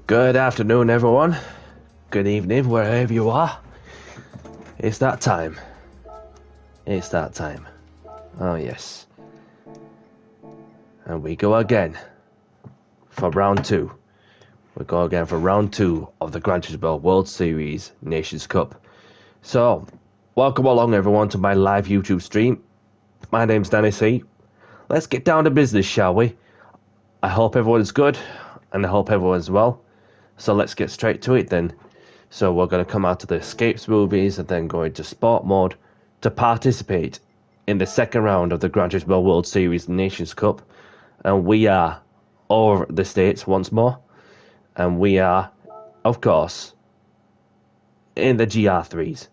Good afternoon, everyone. Good evening, wherever you are. It's that time. It's that time. Oh, yes. And we go again for round 2. We go again for round 2 of the Gran Turismo World Series Nations Cup. So, welcome along, everyone, to my live YouTube stream. My name's Danny C. Let's get down to business, shall we? I hope everyone's good, and I hope everyone's well. So let's get straight to it then. So we're going to come out of the escapes movies and then go into sport mode to participate in the second round of the Gran Turismo World Series Nations Cup. And we are over the States once more. And we are, of course, in the GR3s.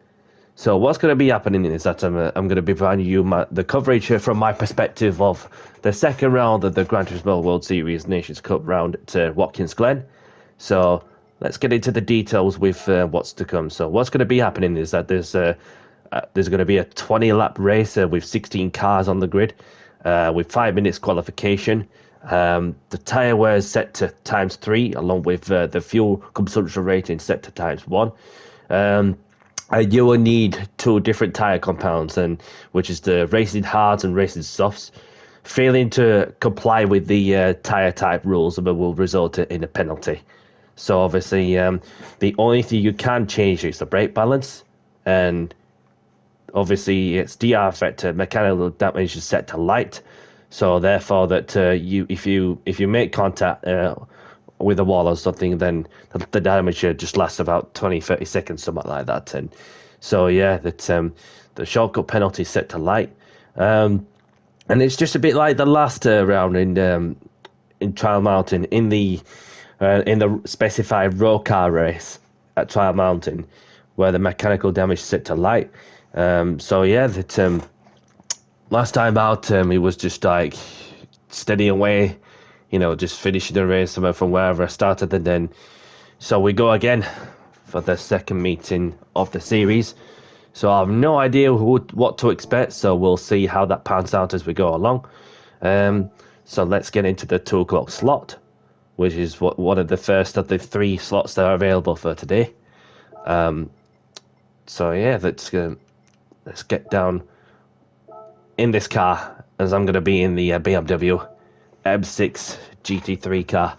So what's going to be happening is that I'm going to be providing you the coverage here from my perspective of the second round of the Gran Turismo World Series Nations Cup round to Watkins, Glen. So let's get into the details with what's to come. So what's going to be happening is that there's going to be a 20-lap race with 16 cars on the grid with 5 minutes qualification. The tyre wear is set to ×3, along with the fuel consumption rating set to ×1. You will need 2 different tyre compounds, which is the racing hards and racing softs. Failing to comply with the tyre type rules will result in a penalty. So obviously, the only thing you can change is the brake balance, and obviously it's DR effect mechanical damage is set to light. So therefore, that if you make contact with a wall or something, then the damage just lasts about 20-30 seconds, something like that. And so yeah, that the shortcut penalty is set to light, and it's just a bit like the last round in Trial Mountain in the specified row car race at Trial Mountain, where the mechanical damage is set to light. So yeah, that last time out, it was just like steady away, just finishing the race from wherever I started, and then so we go again for the second meeting of the series. So I have no idea what to expect, so we'll see how that pans out as we go along. So let's get into the 2 o'clock slot, which is one of the first of the 3 slots that are available for today. So yeah, let's get down in this car, as I'm going to be in the BMW M6 GT3 car.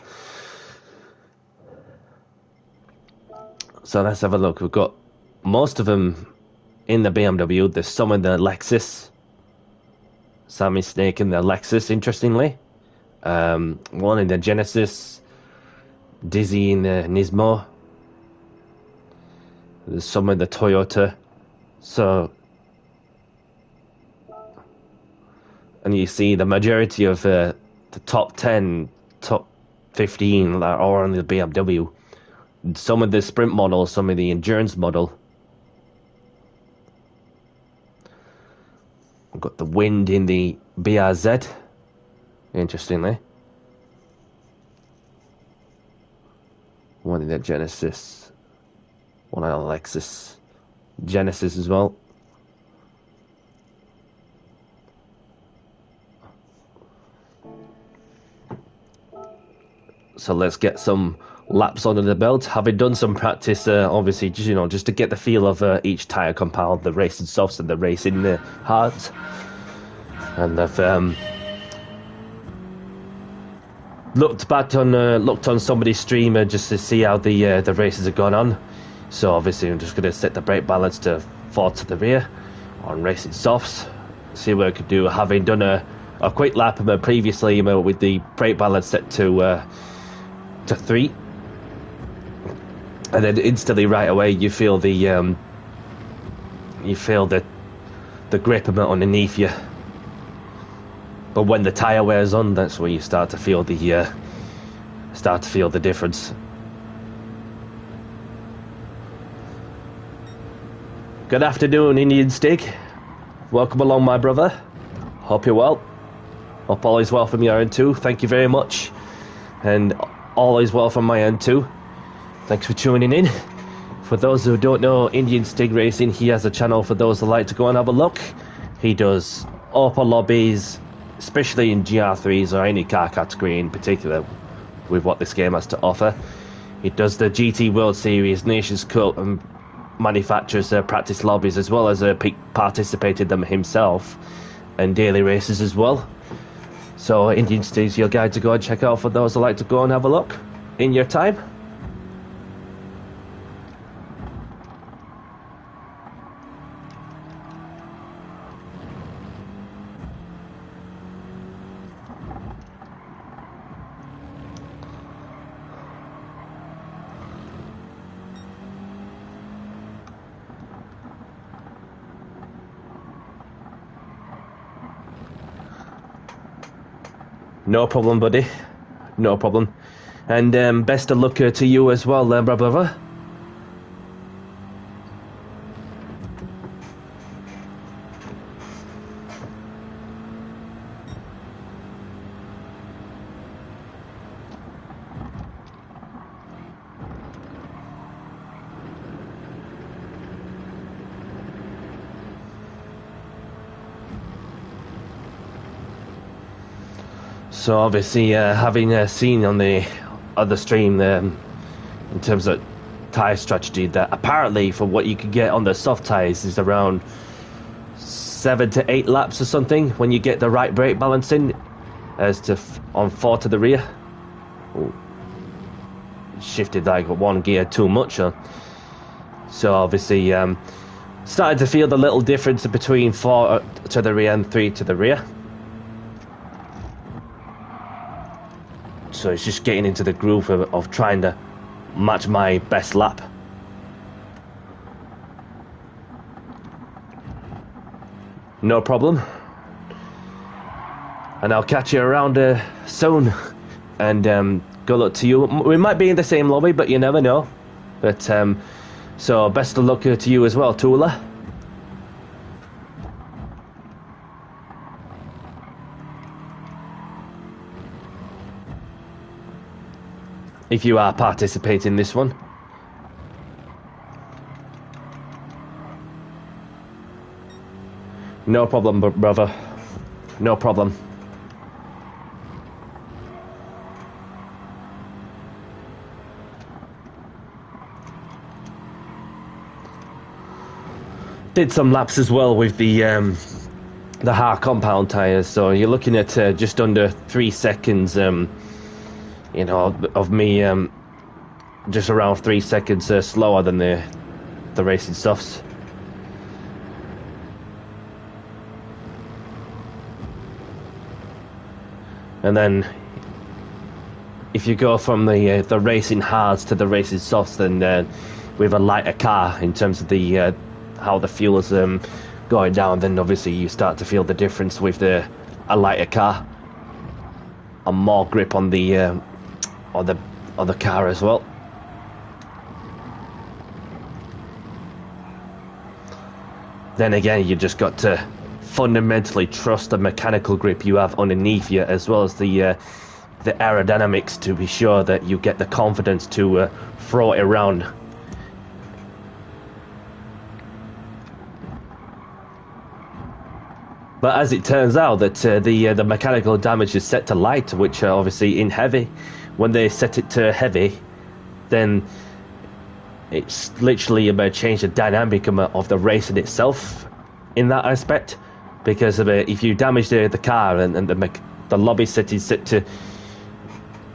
So let's have a look. We've got most of them in the BMW. There's some in the Lexus. Sammy Snake in the Lexus, interestingly. One in the Genesis. Dizzy in the Nismo. There's some in the Toyota. So, and you see the majority of the top 10, top 15 that are on the BMW. Some of the sprint model, some of the endurance model. We've got the wind in the BRZ, interestingly. One in the Genesis. One in the Lexus. Genesis as well. So let's get some laps under the belt. Having done some practice, obviously, just to get the feel of each tyre compound, the racing softs and the racing hards. And I've looked on somebody's stream just to see how the races have gone on. So obviously, I'm just going to set the brake balance to 4 to the rear on racing softs. See what I could do. Having done a quick lap previously with the brake balance set to 3. And then instantly, right away, you feel the grip underneath you. But when the tire wears on, that's when you start to feel the difference. Good afternoon, Indian Stick. Welcome along, my brother. Hope you're well. Hope all is well from your end too. Thank you very much, and all is well from my end too. Thanks for tuning in. For those who don't know Indian Stig Racing, he has a channel for those who like to go and have a look. He does open lobbies, especially in GR3s or any car category in particular, with what this game has to offer. He does the GT World Series, Nations Cup, and manufactures practice lobbies, as well as participated them himself, and daily races as well. So Indian Steve's your guide to go and check out for those who like to go and have a look in your time. No problem, buddy. No problem. And best of luck to you as well, brother. So obviously, having seen on the other stream in terms of tyre strategy, that apparently for what you can get on the soft tyres is around 7 to 8 laps or something when you get the right brake balancing, as to on 4 to the rear. Ooh. Shifted like one gear too much. So obviously, started to feel the little difference between 4 to the rear and 3 to the rear. So it's just getting into the groove of trying to match my best lap. No problem. And I'll catch you around soon. And good luck to you. We might be in the same lobby, but you never know. But so best of luck to you as well, Tula. If you are participating in this one. No problem, brother. No problem. Did some laps as well with the hard compound tyres, so you're looking at just under 3 seconds. You know, of me just around 3 seconds slower than the racing softs. And then if you go from the racing hards to the racing softs, then with a lighter car in terms of the how the fuel is going down, then obviously you start to feel the difference with a lighter car and more grip on the car as well. Then again, you just got to fundamentally trust the mechanical grip you have underneath you, as well as the aerodynamics, to be sure that you get the confidence to throw it around. But as it turns out, that the mechanical damage is set to light, which obviously in heavy, when they set it to heavy, then it's literally about change the dynamic of the racing itself in that aspect. Because of if you damage the car and the lobby set is set to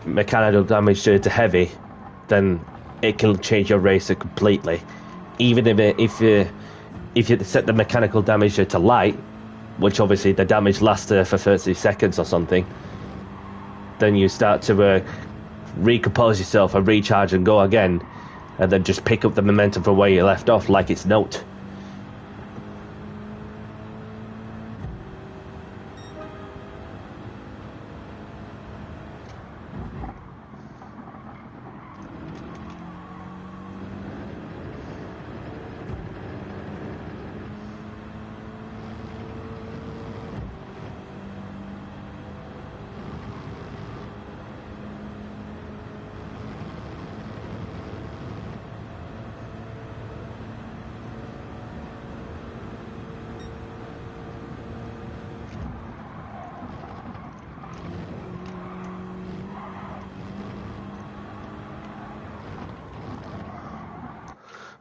mechanical damage to heavy, then it can change your racer completely. Even if you set the mechanical damage to light, which obviously the damage lasts for 30 seconds or something, then you start to recompose yourself and recharge and go again, and then just pick up the momentum from where you left off like it's note.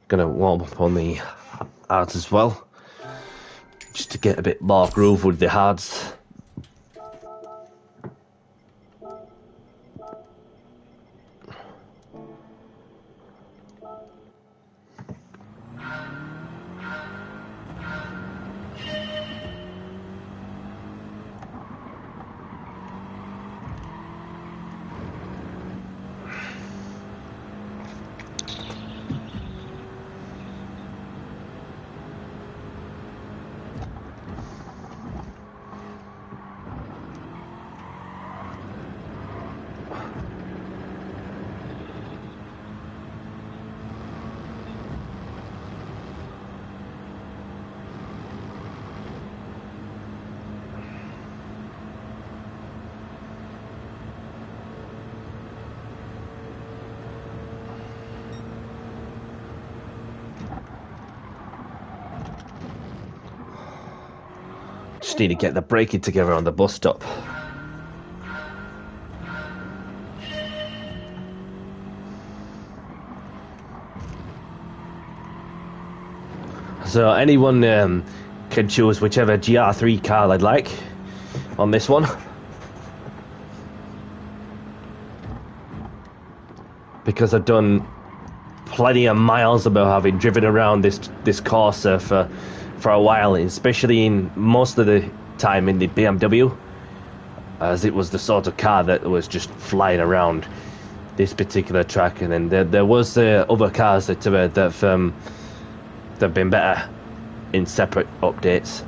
Gonna warm up on the hards as well, just to get a bit more groove with the hards. Just need to get the braking together on the bus stop. So anyone can choose whichever GR3 car they'd like on this one. Because I've done plenty of miles about having driven around this course for a while, especially in most of the time in the BMW, as it was the sort of car that was just flying around this particular track. And then there was other cars that have been better in separate updates.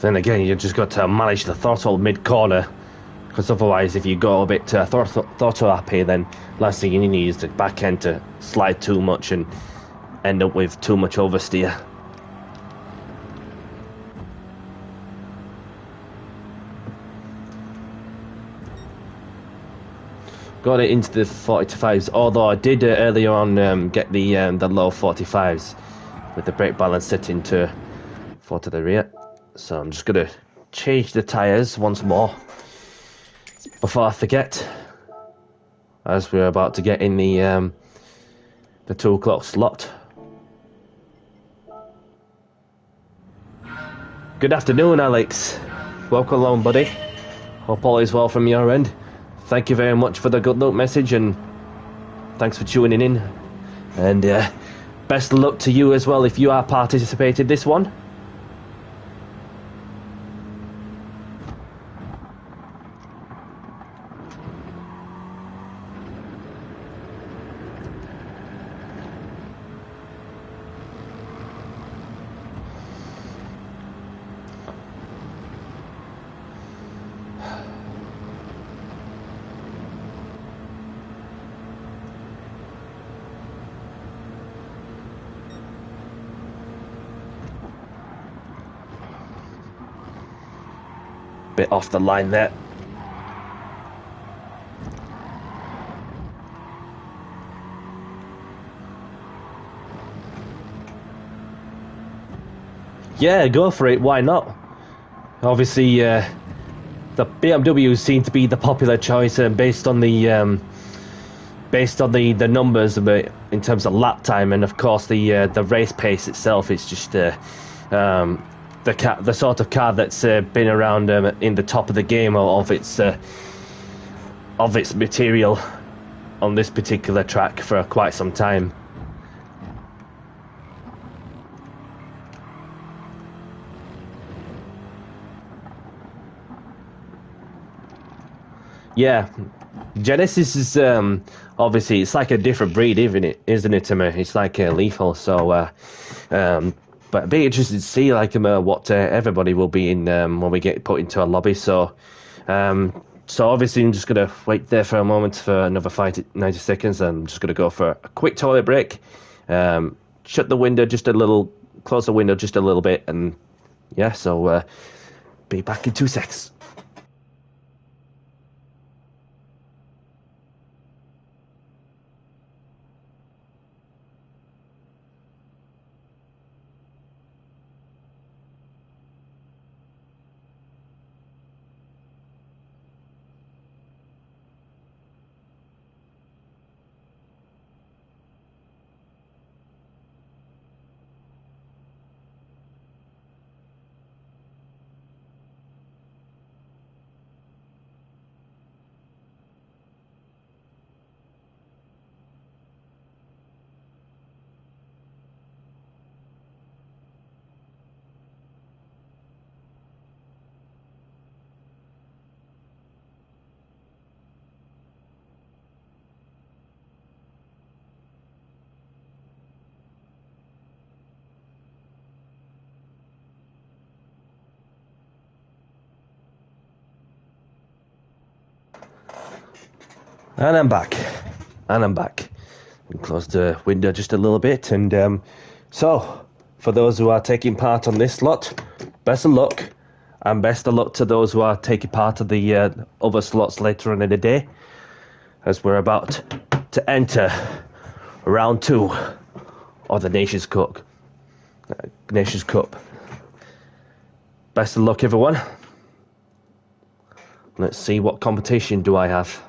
Then again, you just got to manage the throttle mid-corner, because otherwise if you go a bit throttle happy, then last thing you need is the back end to slide too much and end up with too much oversteer. Got it into the 45s, although I did earlier on get the low 45s with the brake balance setting to 4 to the rear. So I'm just going to change the tyres once more before I forget, as we're about to get in the 2 o'clock slot. Good afternoon, Alex. Welcome along, buddy. Hope all is well from your end. Thank you very much for the good luck message, and thanks for tuning in. And best of luck to you as well if you are participating this one. Bit off the line there. Yeah, go for it. Why not? Obviously, the BMW seem to be the popular choice, based on the numbers in terms of lap time, and of course the race pace itself. It's just the sort of car that's been around in the top of the game of its material on this particular track for quite some time. Yeah, Genesis is obviously it's like a different breed, isn't it, Timmy? It's like lethal. So, but it'd be interesting to see like what everybody will be in when we get put into a lobby. So obviously I'm just gonna wait there for a moment for another 90 seconds. I'm just gonna go for a quick toilet break. Shut the window just a little, close the window just a little bit, and yeah. So be back in 2 seconds. And I'm back. And I'm back. And close the window just a little bit. And so, for those who are taking part on this slot, best of luck. And best of luck to those who are taking part of the other slots later on in the day, as we're about to enter round 2 of the Nations Cup. Best of luck, everyone. Let's see what competition do I have.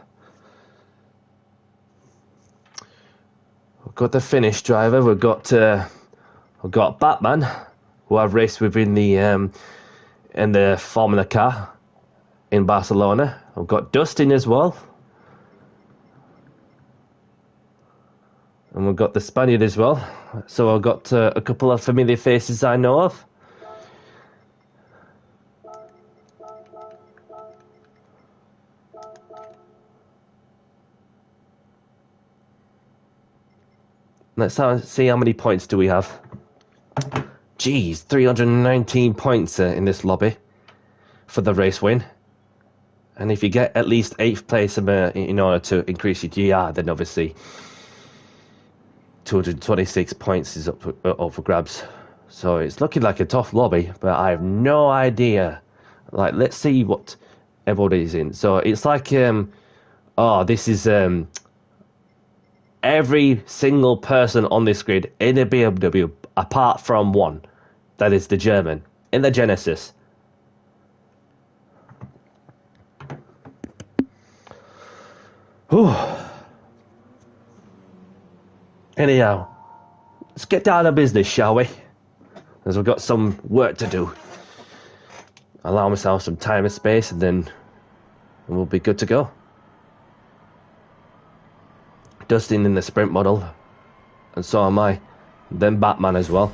We've got the Finnish driver. We've got Batman, who I've raced with in the Formula car in Barcelona. I've got Dustin as well, and we've got the Spaniard as well. So I've got a couple of familiar faces I know of. Let's see how many points do we have. Geez, 319 points in this lobby for the race win. And if you get at least 8th place in order to increase your GR, then obviously 226 points is up for grabs. So it's looking like a tough lobby, but I have no idea. Like, let's see what everybody's in. So it's like, this is every single person on this grid in a BMW, apart from one, that is the German, in the Genesis. Whew. Anyhow, let's get down to business, shall we? As we've got some work to do. Allow myself some time and space, and then we'll be good to go. Dustin in the sprint model, and so am I. Then Batman as well.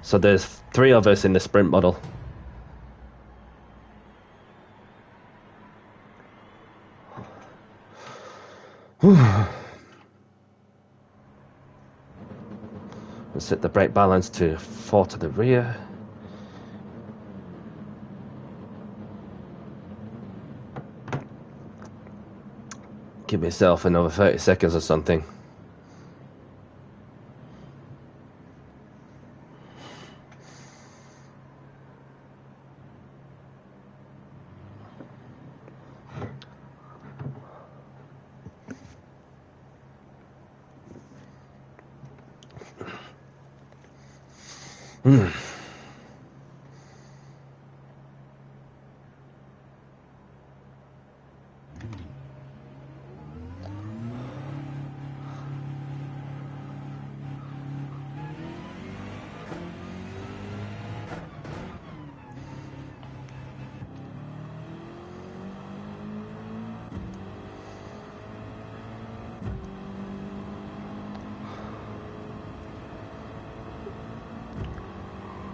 So there's 3 of us in the sprint model. Let's set the brake balance to 4 to the rear. Give myself another 30 seconds or something.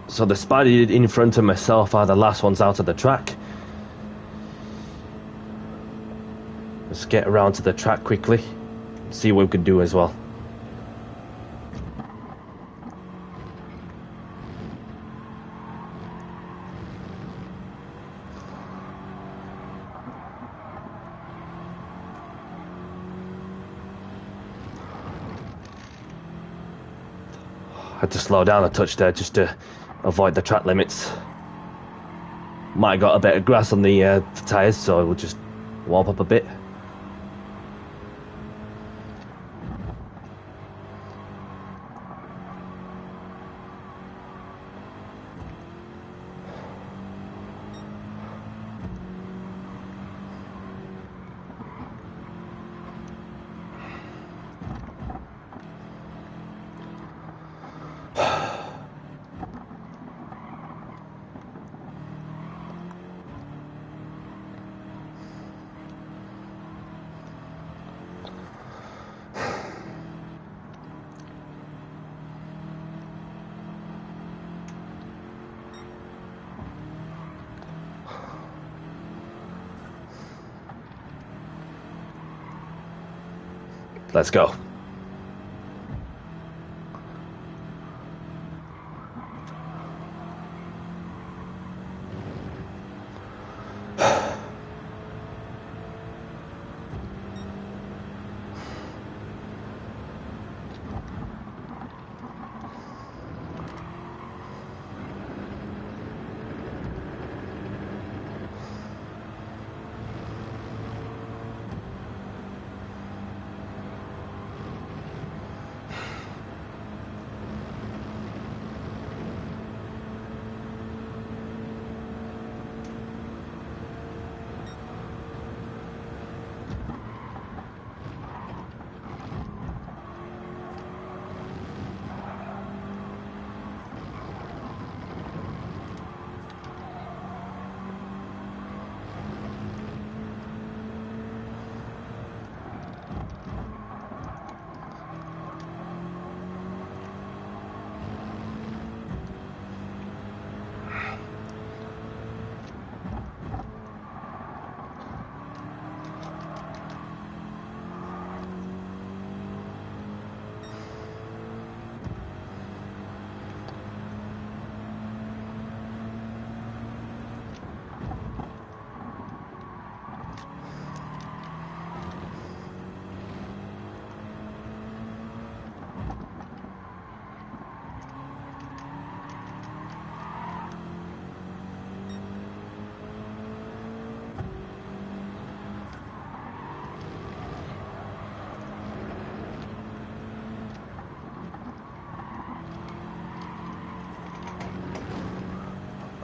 So the Spidey in front of myself are the last ones out of the track. get around to the track quickly, see what we can do as well. I had to slow down a touch there just to avoid the track limits. Might have got a bit of grass on the tyres, so we'll just warm up a bit. Let's go.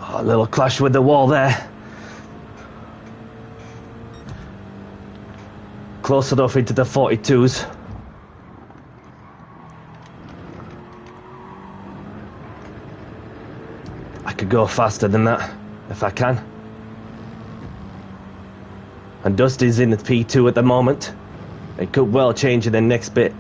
A little clash with the wall there. Close enough into the 42s. I could go faster than that if I can. And Dusty's in the P2 at the moment. It could well change in the next bit.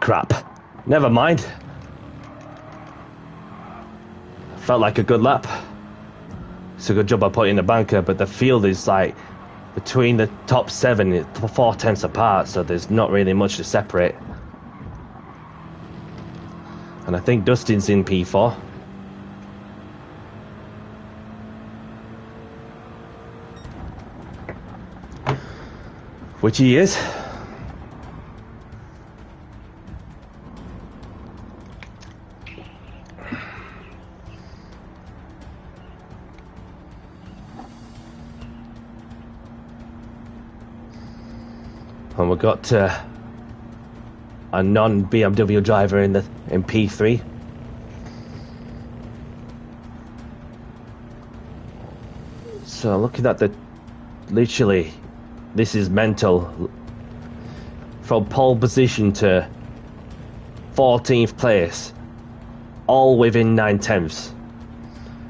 Crap. Never mind. Felt like a good lap. It's a good job I put in the banker, but the field is like between the top 7, it's 4/10 apart, so there's not really much to separate. And I think Dustin's in P4. which he is. And we've got a non-BMW driver in P3. So looking at literally, this is mental. From pole position to 14th place, all within 9/10.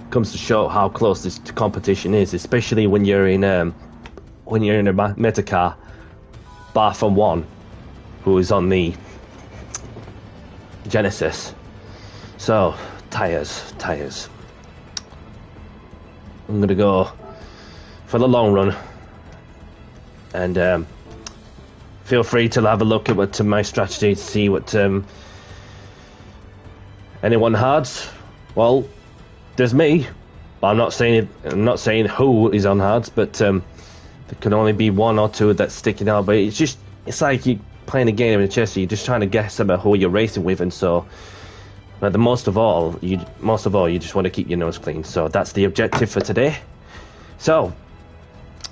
Comes to show how close this competition is, especially when you're in a meta-car. Bar from one, who is on the Genesis. So, tires. I'm gonna go for the long run, and feel free to have a look at my strategy to see what anyone hards. Well, there's me. I'm not saying who is on hards, but there can only be one or two that's sticking out, but it's like you playing a game in chess. You're just trying to guess about who you're racing with, and so, but most of all, you just want to keep your nose clean. So that's the objective for today. So,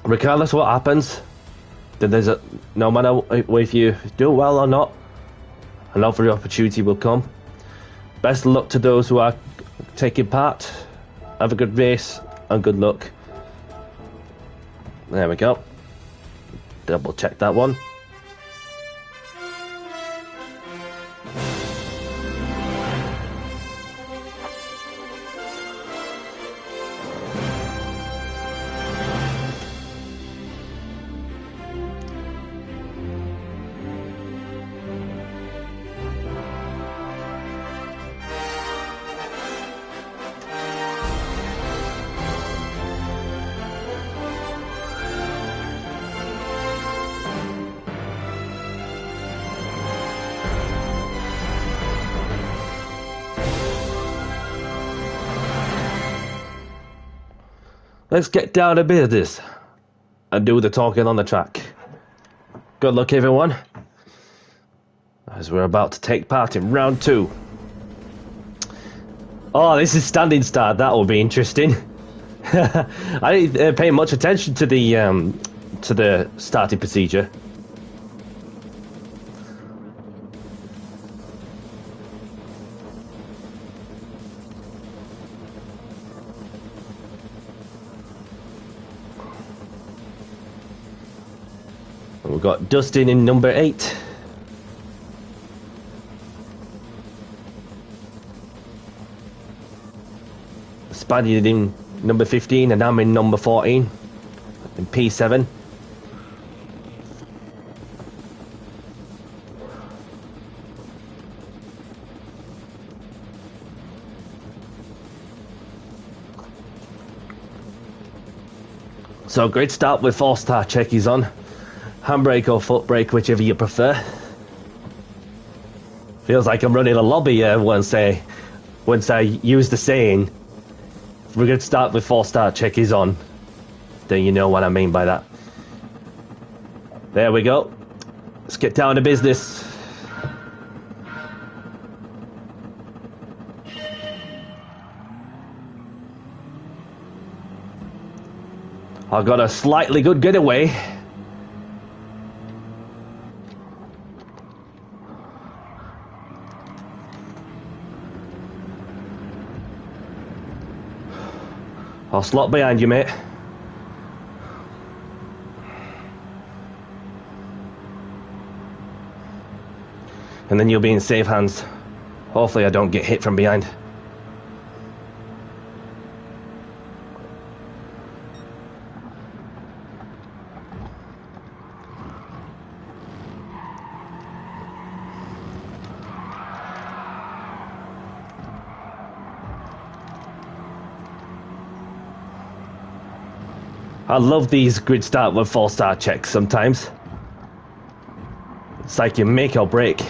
regardless of what happens, then no matter if you do well or not, another opportunity will come. Best of luck to those who are taking part. Have a good race and good luck. There we go. Double check that one. Let's get down to business and do the talking on the track. Good luck, everyone, as we're about to take part in round 2. Oh, this is standing start. That will be interesting. I didn't pay much attention to the starting procedure. We've got Dustin in number 8. Spaniard in number 15, and I'm in number 14 in P7. So great start with 4-star checkies on. Handbrake or foot brake, whichever you prefer. Feels like I'm running a lobby once I use the saying, we're going to start with 4-star checkies on. Then you know what I mean by that. There we go. Let's get down to business. I got a slightly good getaway. I'll slot behind you, mate. And then you'll be in safe hands. Hopefully I don't get hit from behind. I love these grid start with 4-star checks sometimes. It's like you make or break.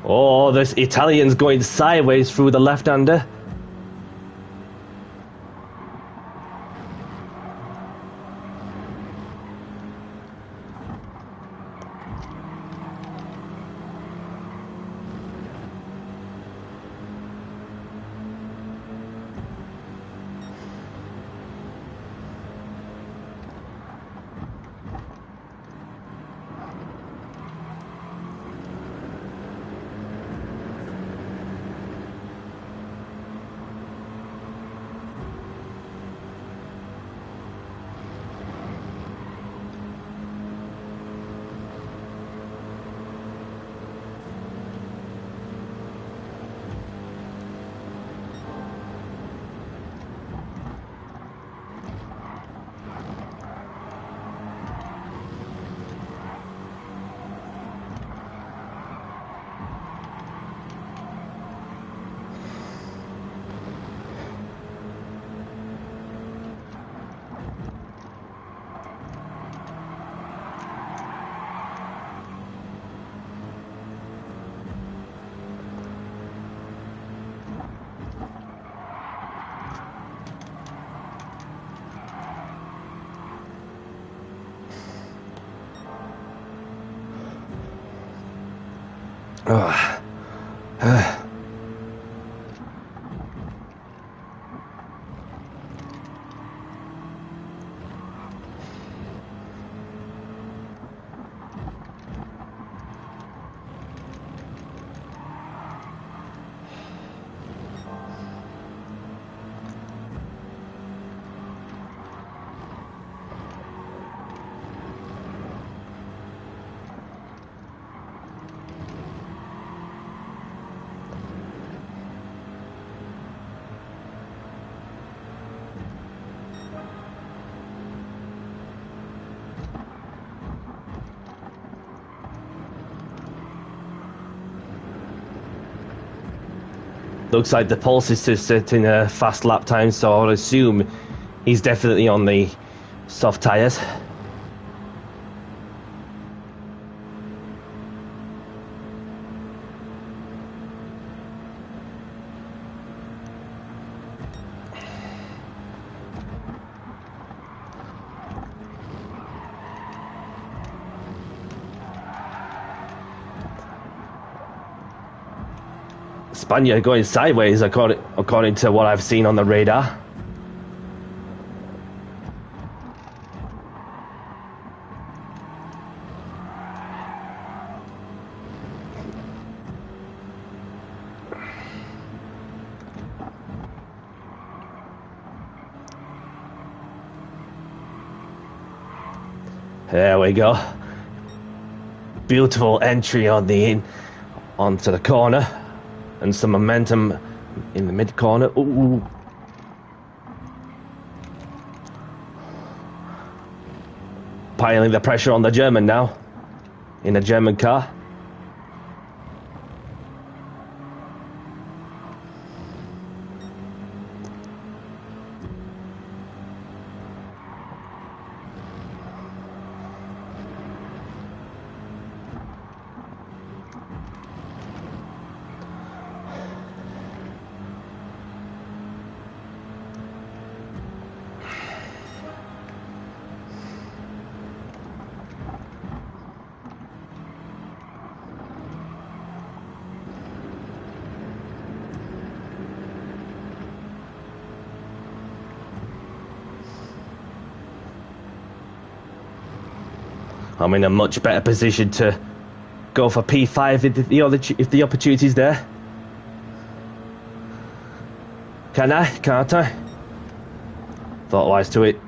Oh, this Italian's going sideways through the left-hander. Looks like the pulse is to sit in a fast lap time, so I would assume he's definitely on the soft tyres. Spaniard going sideways according to what I've seen on the radar. There we go. Beautiful entry on onto the corner. And some momentum in the mid-corner. Ooh. Piling the pressure on the German now. In a German car. I'm in a much better position to go for P5 if the opportunity's there. Can I? Can't I? Thought wise to it.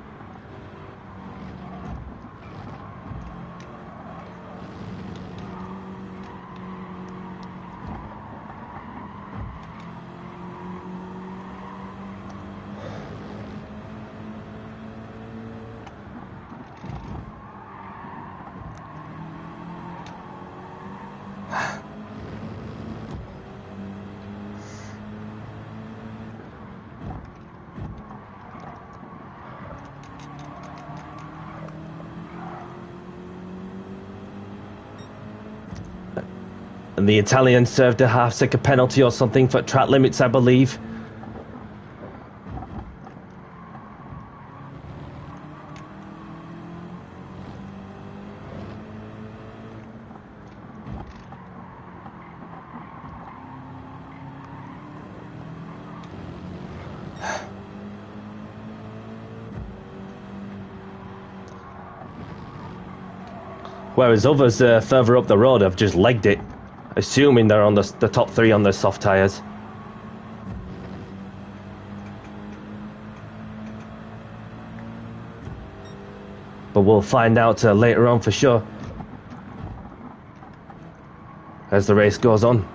And the Italian served a half-second penalty or something for track limits, I believe. Whereas others further up the road have just legged it, assuming they're on the top three on their soft tyres. But we'll find out later on for sure, as the race goes on.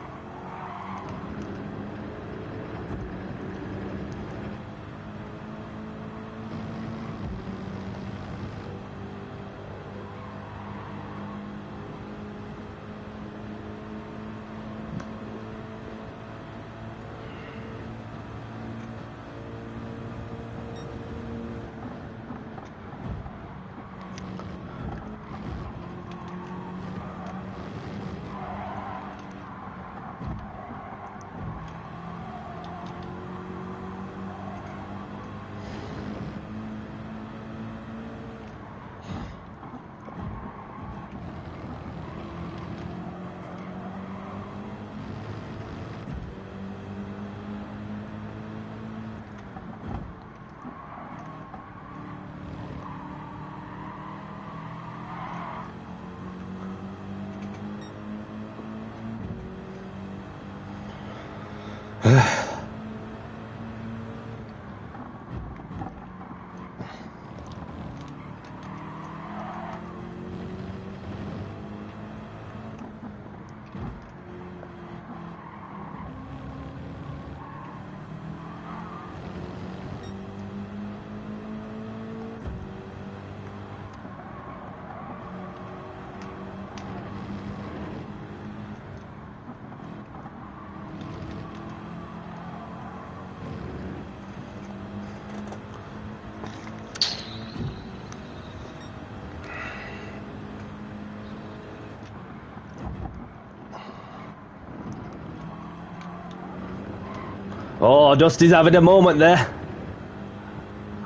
Oh, Dusty's having a moment there.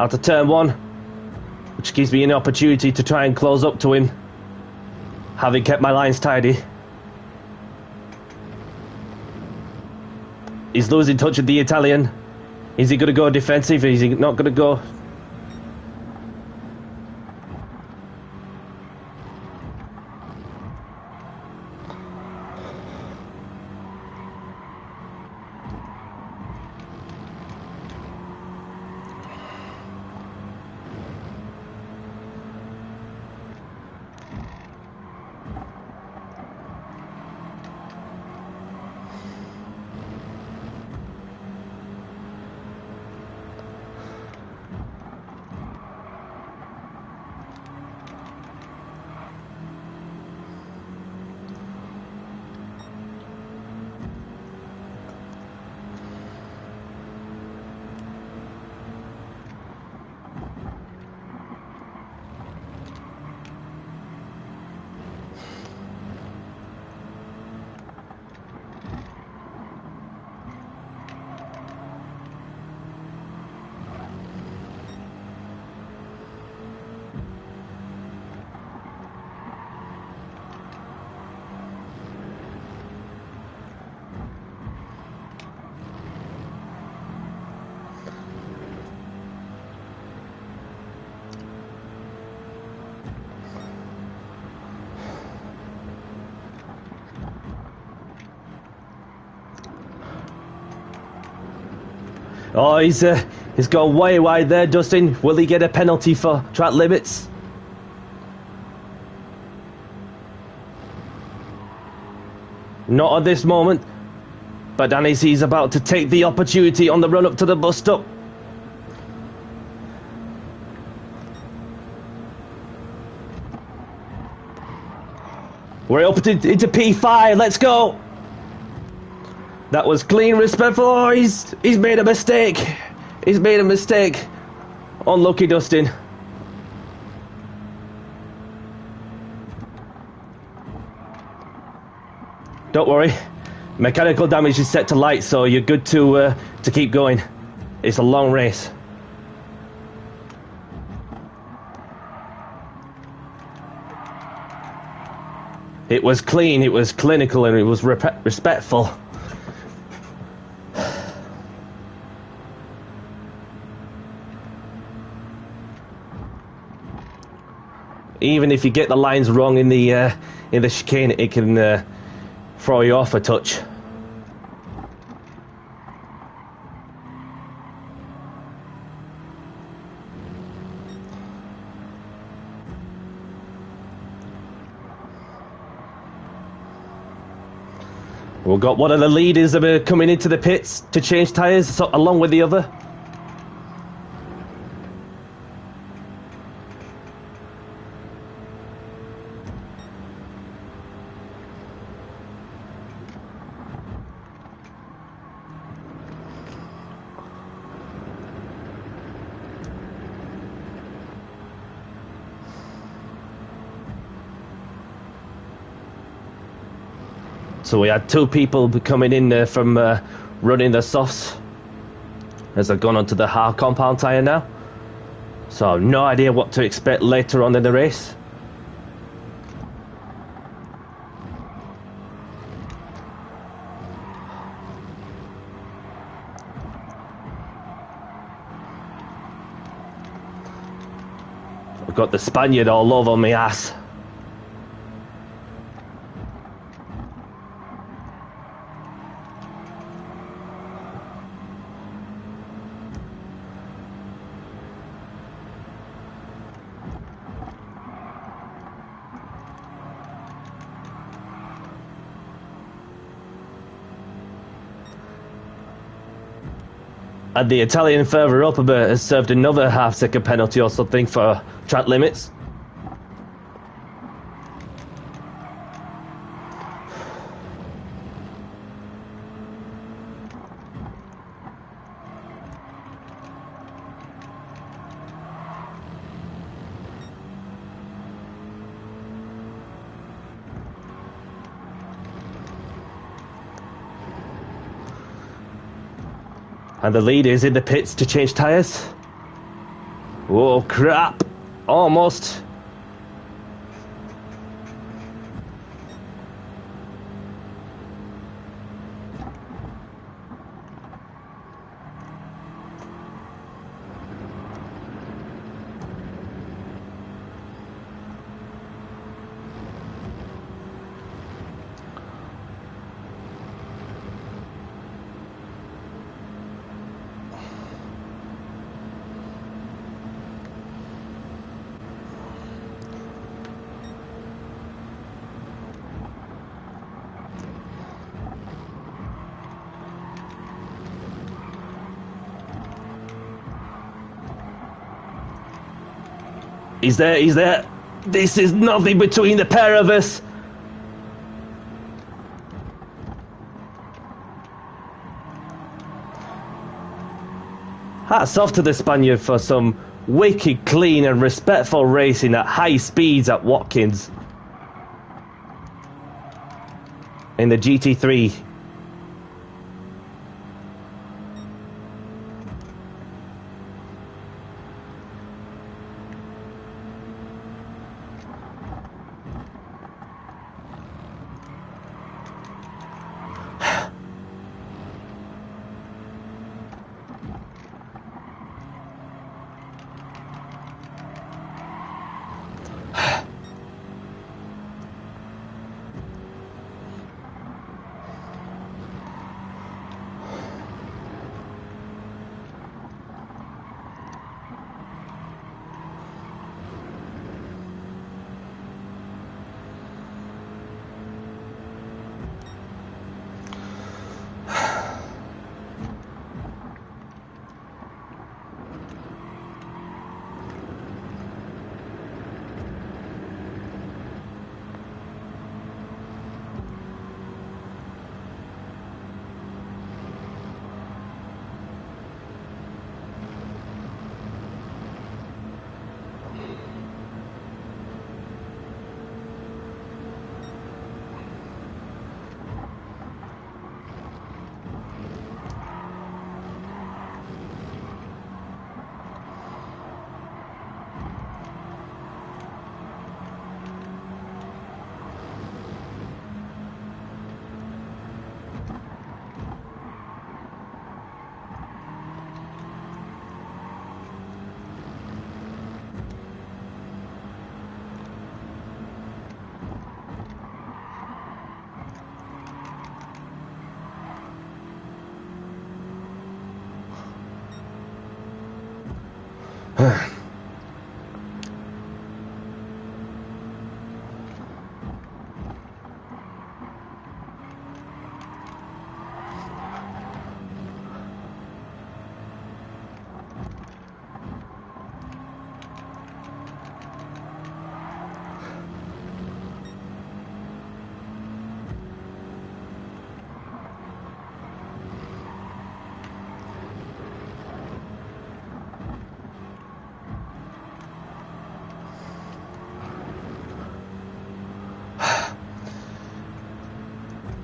Out of turn one, which gives me an opportunity to try and close up to him, having kept my lines tidy. He's losing touch with the Italian. Is he going to go defensive? Is he not going to go? Oh, he's gone way wide there, Dustin. Will he get a penalty for track limits? Not at this moment. But Danny he's about to take the opportunity on the run up to the bus stop. We're up into P5. Let's go. That was clean, respectful. Oh, he's made a mistake. He's made a mistake. Unlucky, Dustin. Don't worry. Mechanical damage is set to light, so you're good to keep going. It's a long race. It was clean, it was clinical, and it was respectful. Even if you get the lines wrong in the chicane, it can throw you off a touch. We've got one of the leaders that are coming into the pits to change tyres along with the other. So we had two people coming in from running the softs as they've gone onto the hard compound tyre now. So I've no idea what to expect later on in the race. I've got the Spaniard all over my ass. And the Italian further up a bit has served another half-second penalty or something for track limits. And the lead is in the pits to change tyres. Oh crap! Almost. He's there, he's there. This is nothing between the pair of us. Hats off to the Spaniard for some wicked clean and respectful racing at high speeds at Watkins in the GT3.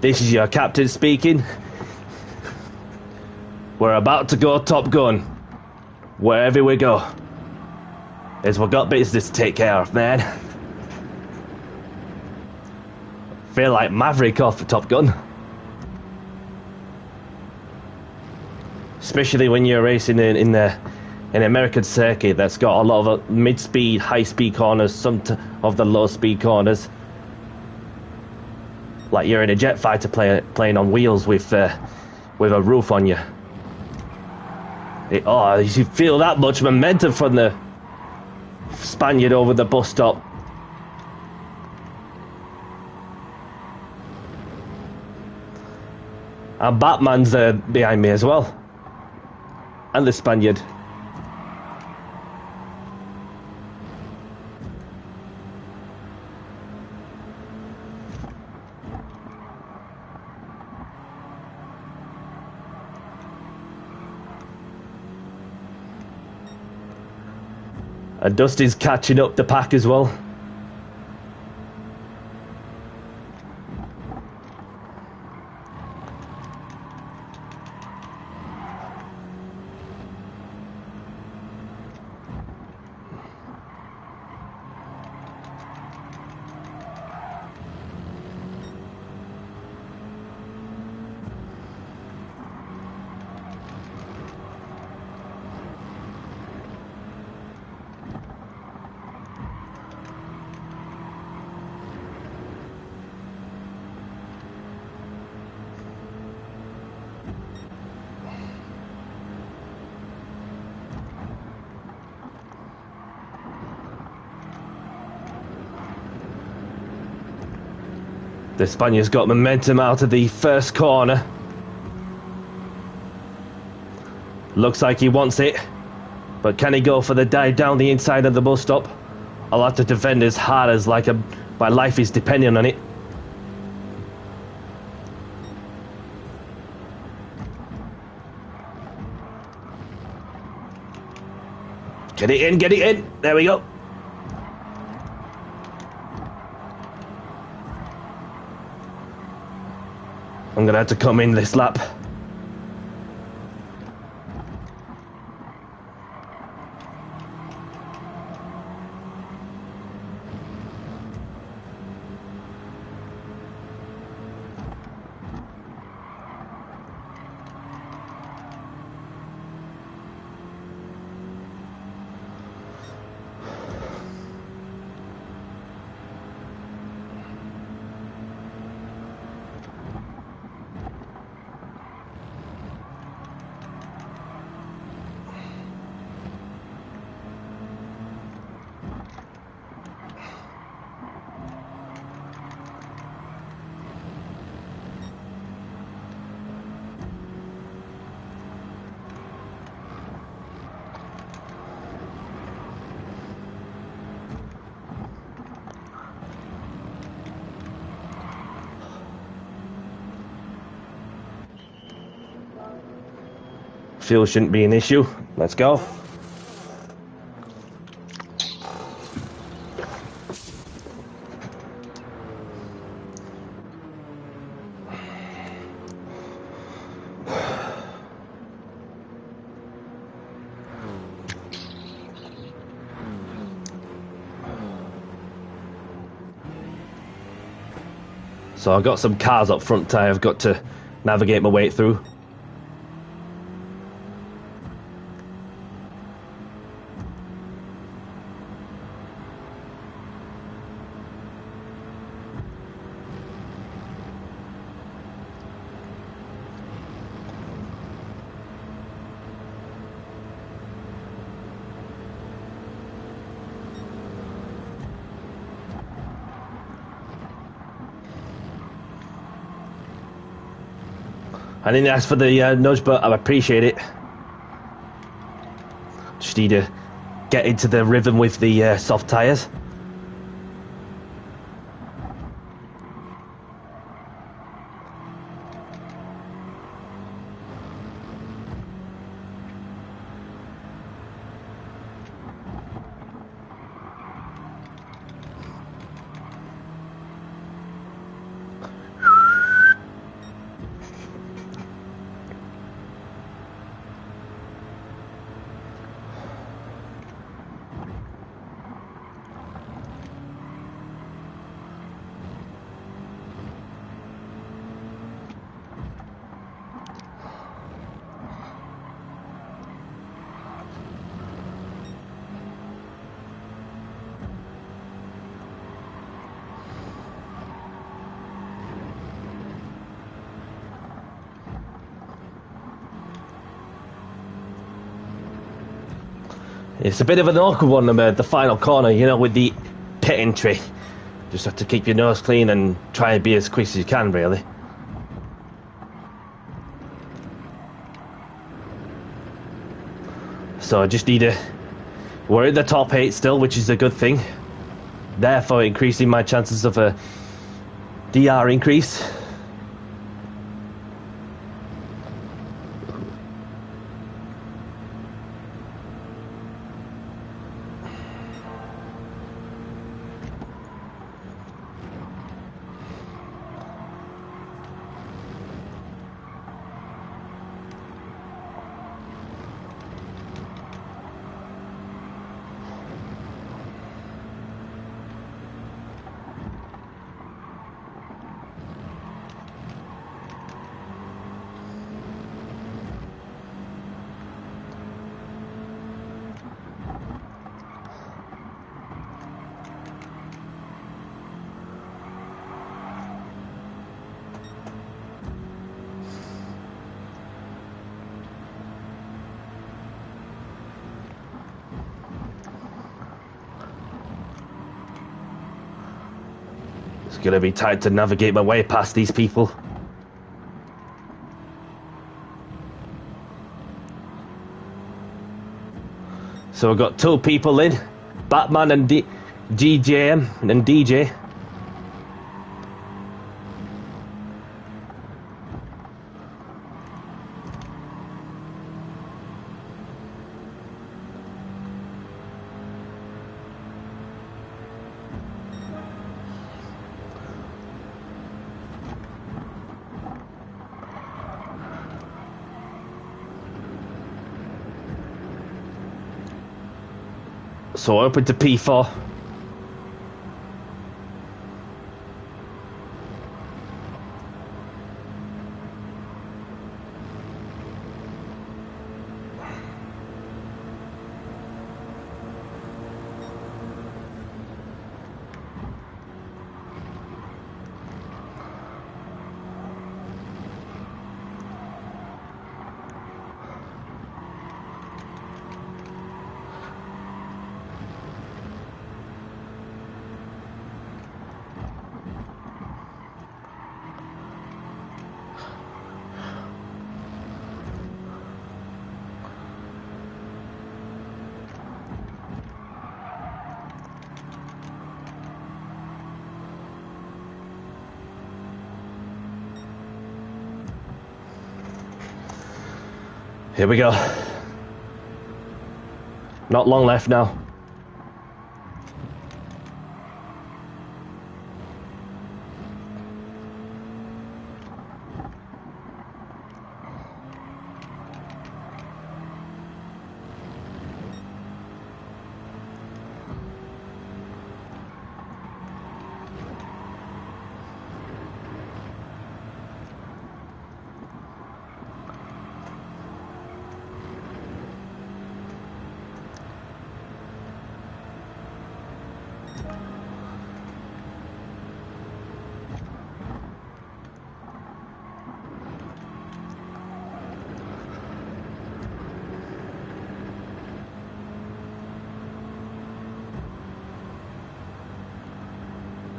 This is your captain speaking. We're about to go Top Gun. Wherever we go. As we've got business to take care of, man. Feel like Maverick off for Top Gun. Especially when you're racing in an American circuit that's got a lot of mid-speed, high-speed corners, some of the low-speed corners. Like you're in a jet fighter playing on wheels with a roof on you. You feel that much momentum from the Spaniard over the bus stop. And Batman's behind me as well. And the Spaniard. And Dusty's catching up the pack as well. The Spaniard's got momentum out of the first corner. Looks like he wants it. But can he go for the dive down the inside of the bus stop? I'll have to defend as hard as my life is depending on it. Get it in, get it in. There we go. I'm gonna have to come in this lap. Fuel shouldn't be an issue. Let's go. So I've got some cars up front I've got to navigate my way through. I didn't ask for the nudge, but I appreciate it. Just need to get into the rhythm with the soft tyres. It's a bit of an awkward one, the final corner, you know, with the pit entry. Just have to keep your nose clean and try and be as quick as you can, really. So I just need to... We're at the top 8 still, which is a good thing. Therefore increasing my chances of a DR increase. It's gonna be tight to navigate my way past these people. So I've got 2 people in, Batman and GJM and DJ. So open to P4. Here we go. Not long left now.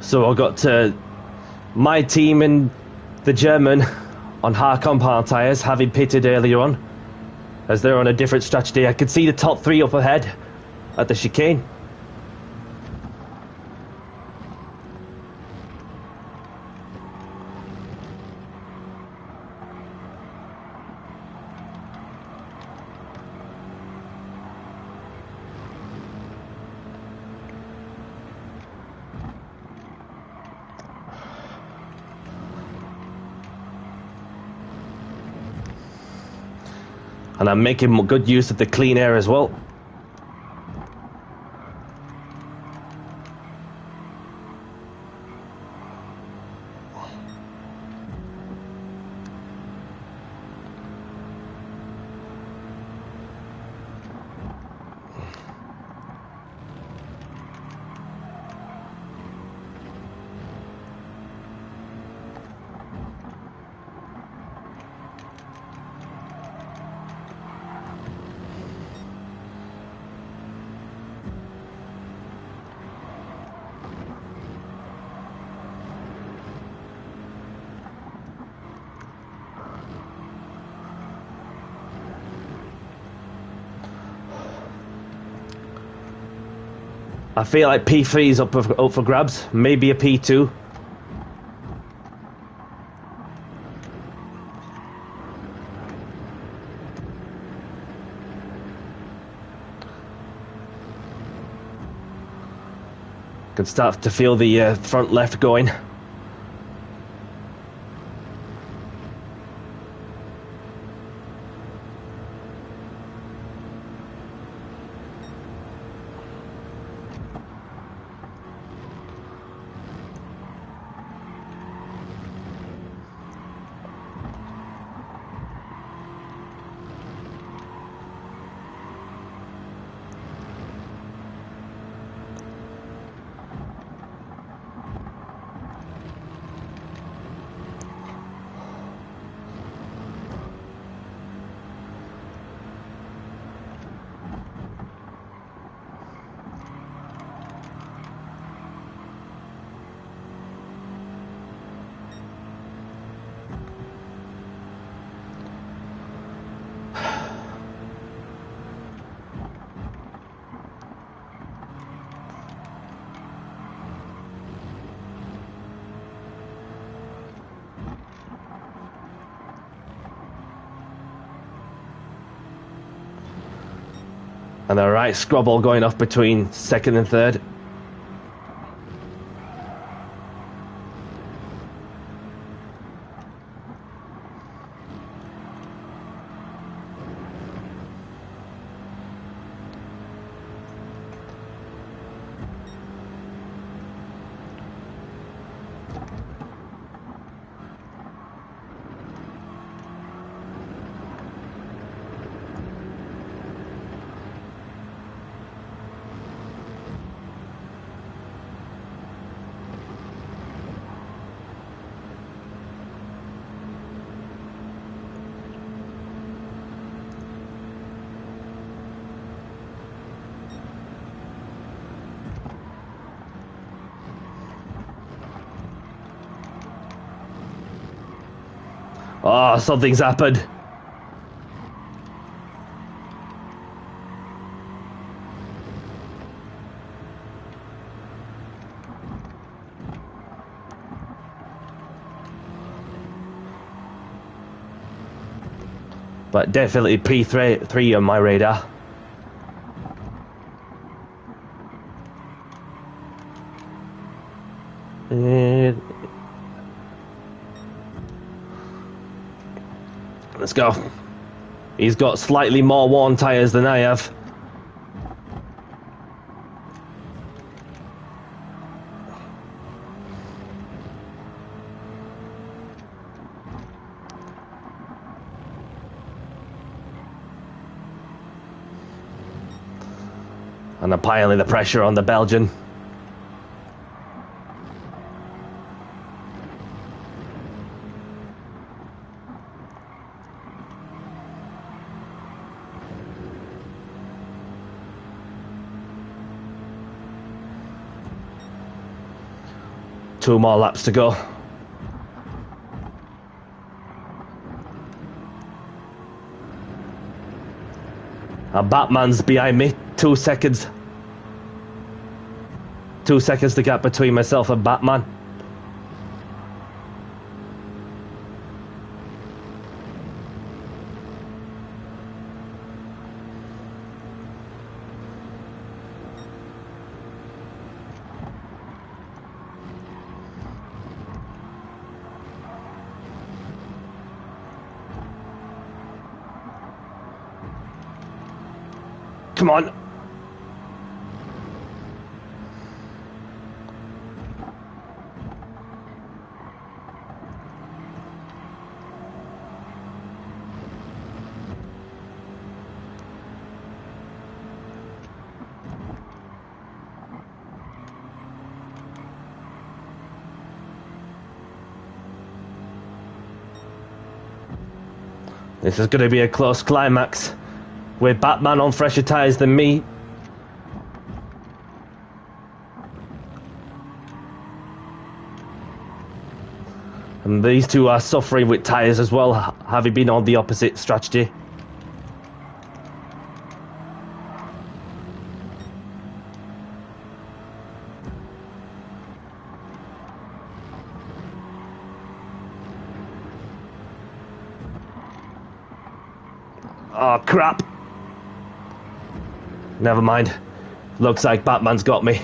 So I got my team and the German on hard compound tyres, having pitted earlier on, as they're on a different strategy. I can see the top three up ahead at the chicane. And I'm making good use of the clean air as well. I feel like P3 is up for grabs, maybe a P2. Can start to feel the front left going. And a right scrabble going off between second and third. Oh, something's happened. But definitely P3 on my radar. Let's go. He's got slightly more worn tyres than I have. And applying the pressure on the Belgian. Two more laps to go. And Batman's behind me. 2 seconds. 2 seconds the gap between myself and Batman. Come on. This is going to be a close climax with Batman on fresher tyres than me. And these two are suffering with tyres as well, having been on the opposite strategy. Oh, crap. Never mind. Looks like Batman's got me.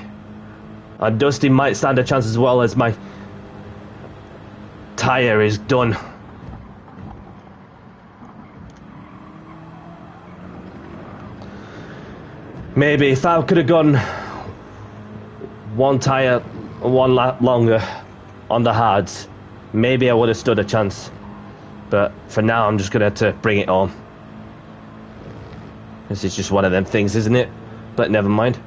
And Dusty might stand a chance as well, as my tyre is done. Maybe if I could have gone one tyre, one lap longer on the hards, maybe I would have stood a chance. But for now, I'm just going to have to bring it home. This is just one of them things, isn't it? But never mind.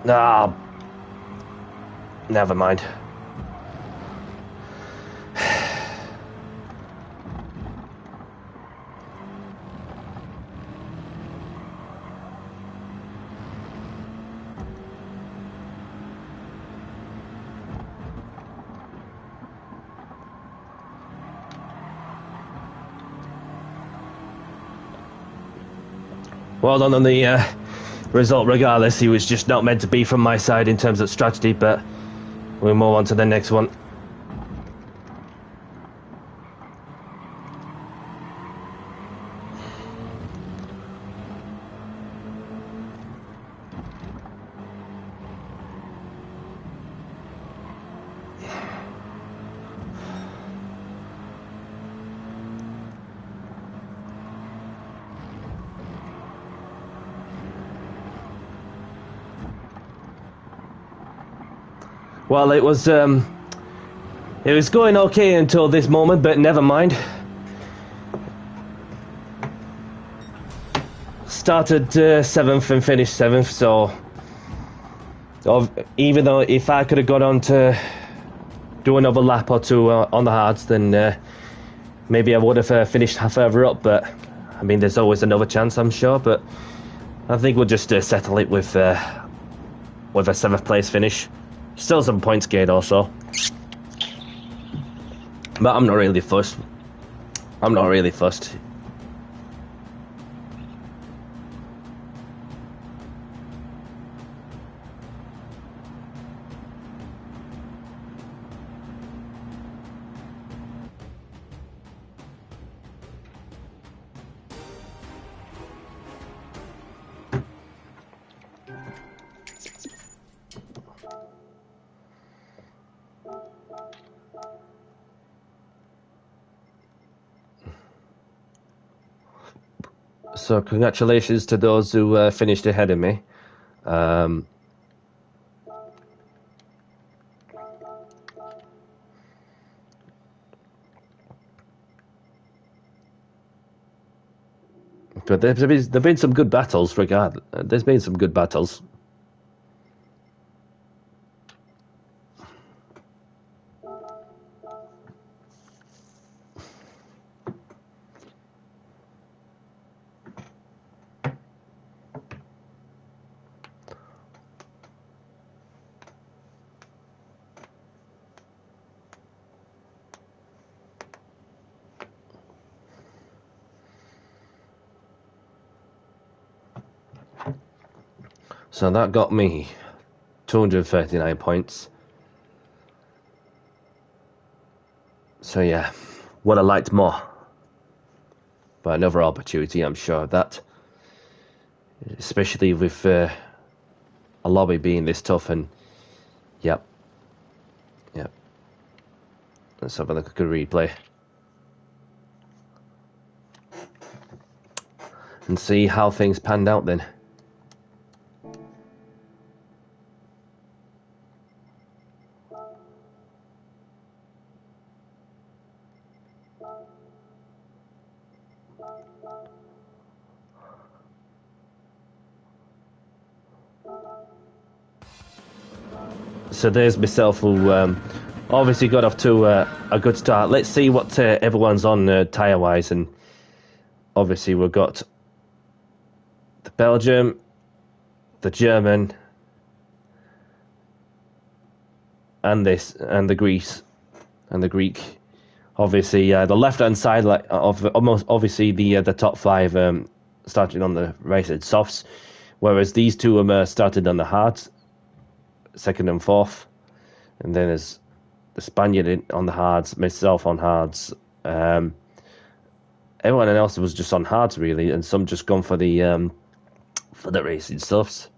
Ah, never mind. Well done on the result regardless. He was just not meant to be from my side in terms of strategy, but we'll move on to the next one. Well, it was going okay until this moment, but never mind. Started 7th and finished 7th, so even though if I could have got on to do another lap or two on the hards, then maybe I would have finished further up, but I mean, there's always another chance, I'm sure, but I think we'll just settle it with a 7th place finish. Still some points gained also, but I'm not really fussed. I'm not really fussed. So congratulations to those who finished ahead of me. But there've been some good battles. There's been some good battles. So that got me 239 points. So yeah, would have liked more. But another opportunity, I'm sure of that. Especially with a lobby being this tough and... Yep. Let's have a look at a replay. And see how things panned out then. So there's myself who obviously got off to a good start. Let's see what everyone's on tyre-wise. And obviously we've got the Belgium, the German, and the Greek. Obviously, the left-hand side, like of almost obviously the top five started on the rated softs, whereas these two started on the hards, second and fourth, and then there's the Spaniard on the hards, myself on hards. Everyone else was just on hards really, and some just gone for the racing softs.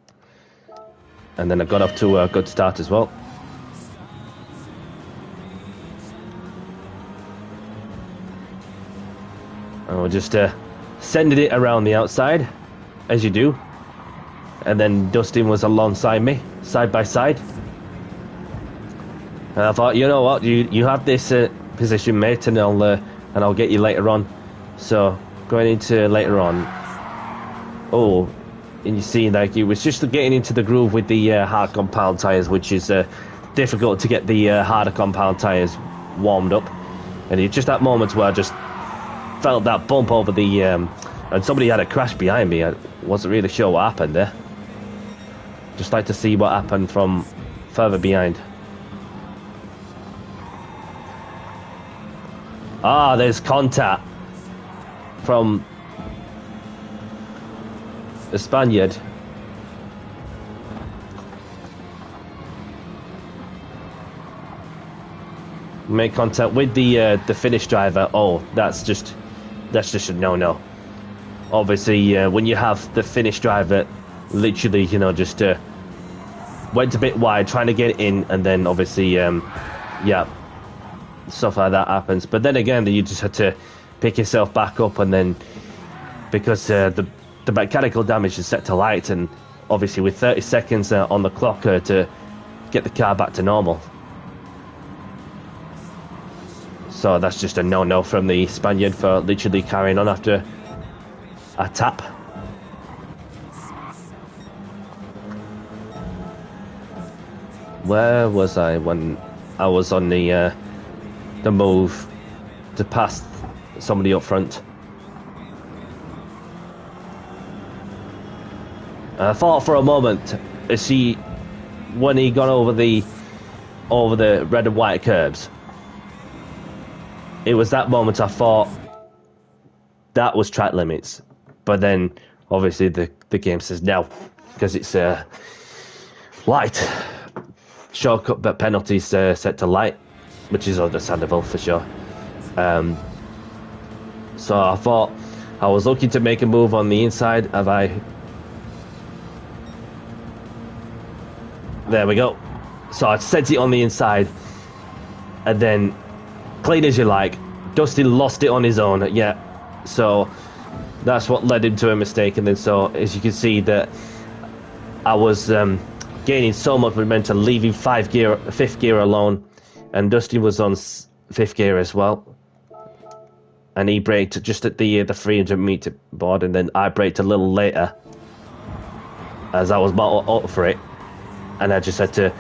And then I got off to a good start as well. And we're just sending it around the outside, as you do. And then Dustin was alongside me, side by side. And I thought, you know what, you have this position, mate, and I'll get you later on. So going into later on, and you see, like, it was just getting into the groove with the hard compound tyres, which is difficult to get the harder compound tyres warmed up. And it's just that moment where I just felt that bump over the and somebody had a crash behind me. I wasn't really sure what happened there. Just like to see what happened from further behind. There's contact from the Spaniard. Make contact with the Finnish driver. That's just a no-no. Obviously, when you have the Finnish driver, literally, just went a bit wide, trying to get in, and then obviously, stuff like that happens. But then again, you just had to pick yourself back up, and then because the mechanical damage is set to light, and obviously with 30 seconds on the clock to get the car back to normal. So that's just a no-no from the Spaniard for literally carrying on after a tap. Where was I when I was on the move to pass somebody up front? I thought for a moment, when he got over the red and white curbs, it was that moment I thought that was track limits. But then obviously the game says no, because it's light. Shortcut but penalties set to light, which is understandable for sure. So I thought I was looking to make a move on the inside. There we go. So I sent it on the inside, and then, clean as you like, Dustin lost it on his own. Yeah, so that's what led him to a mistake. And then, so as you can see, that I was gaining so much momentum, leaving fifth gear alone, and Dustin was on fifth gear as well. And he braked just at the 300-meter board, and then I braked a little later, as I was up for it. And I just had to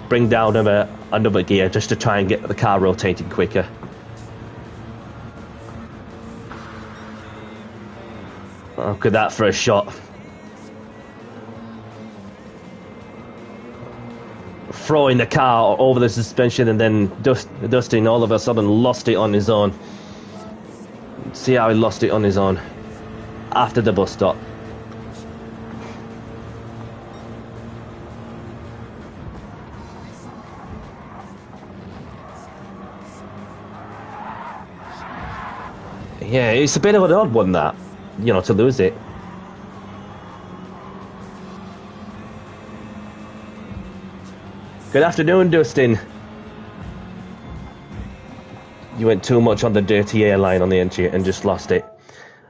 bring down another gear just to try and get the car rotating quicker. Look at that for a shot. Throwing the car over the suspension, and then Dustin all of a sudden lost it on his own. See how he lost it on his own after the bus stop. Yeah, it's a bit of an odd one, that, you know, to lose it. Good afternoon, Dustin. You went too much on the dirty air line on the entry and just lost it.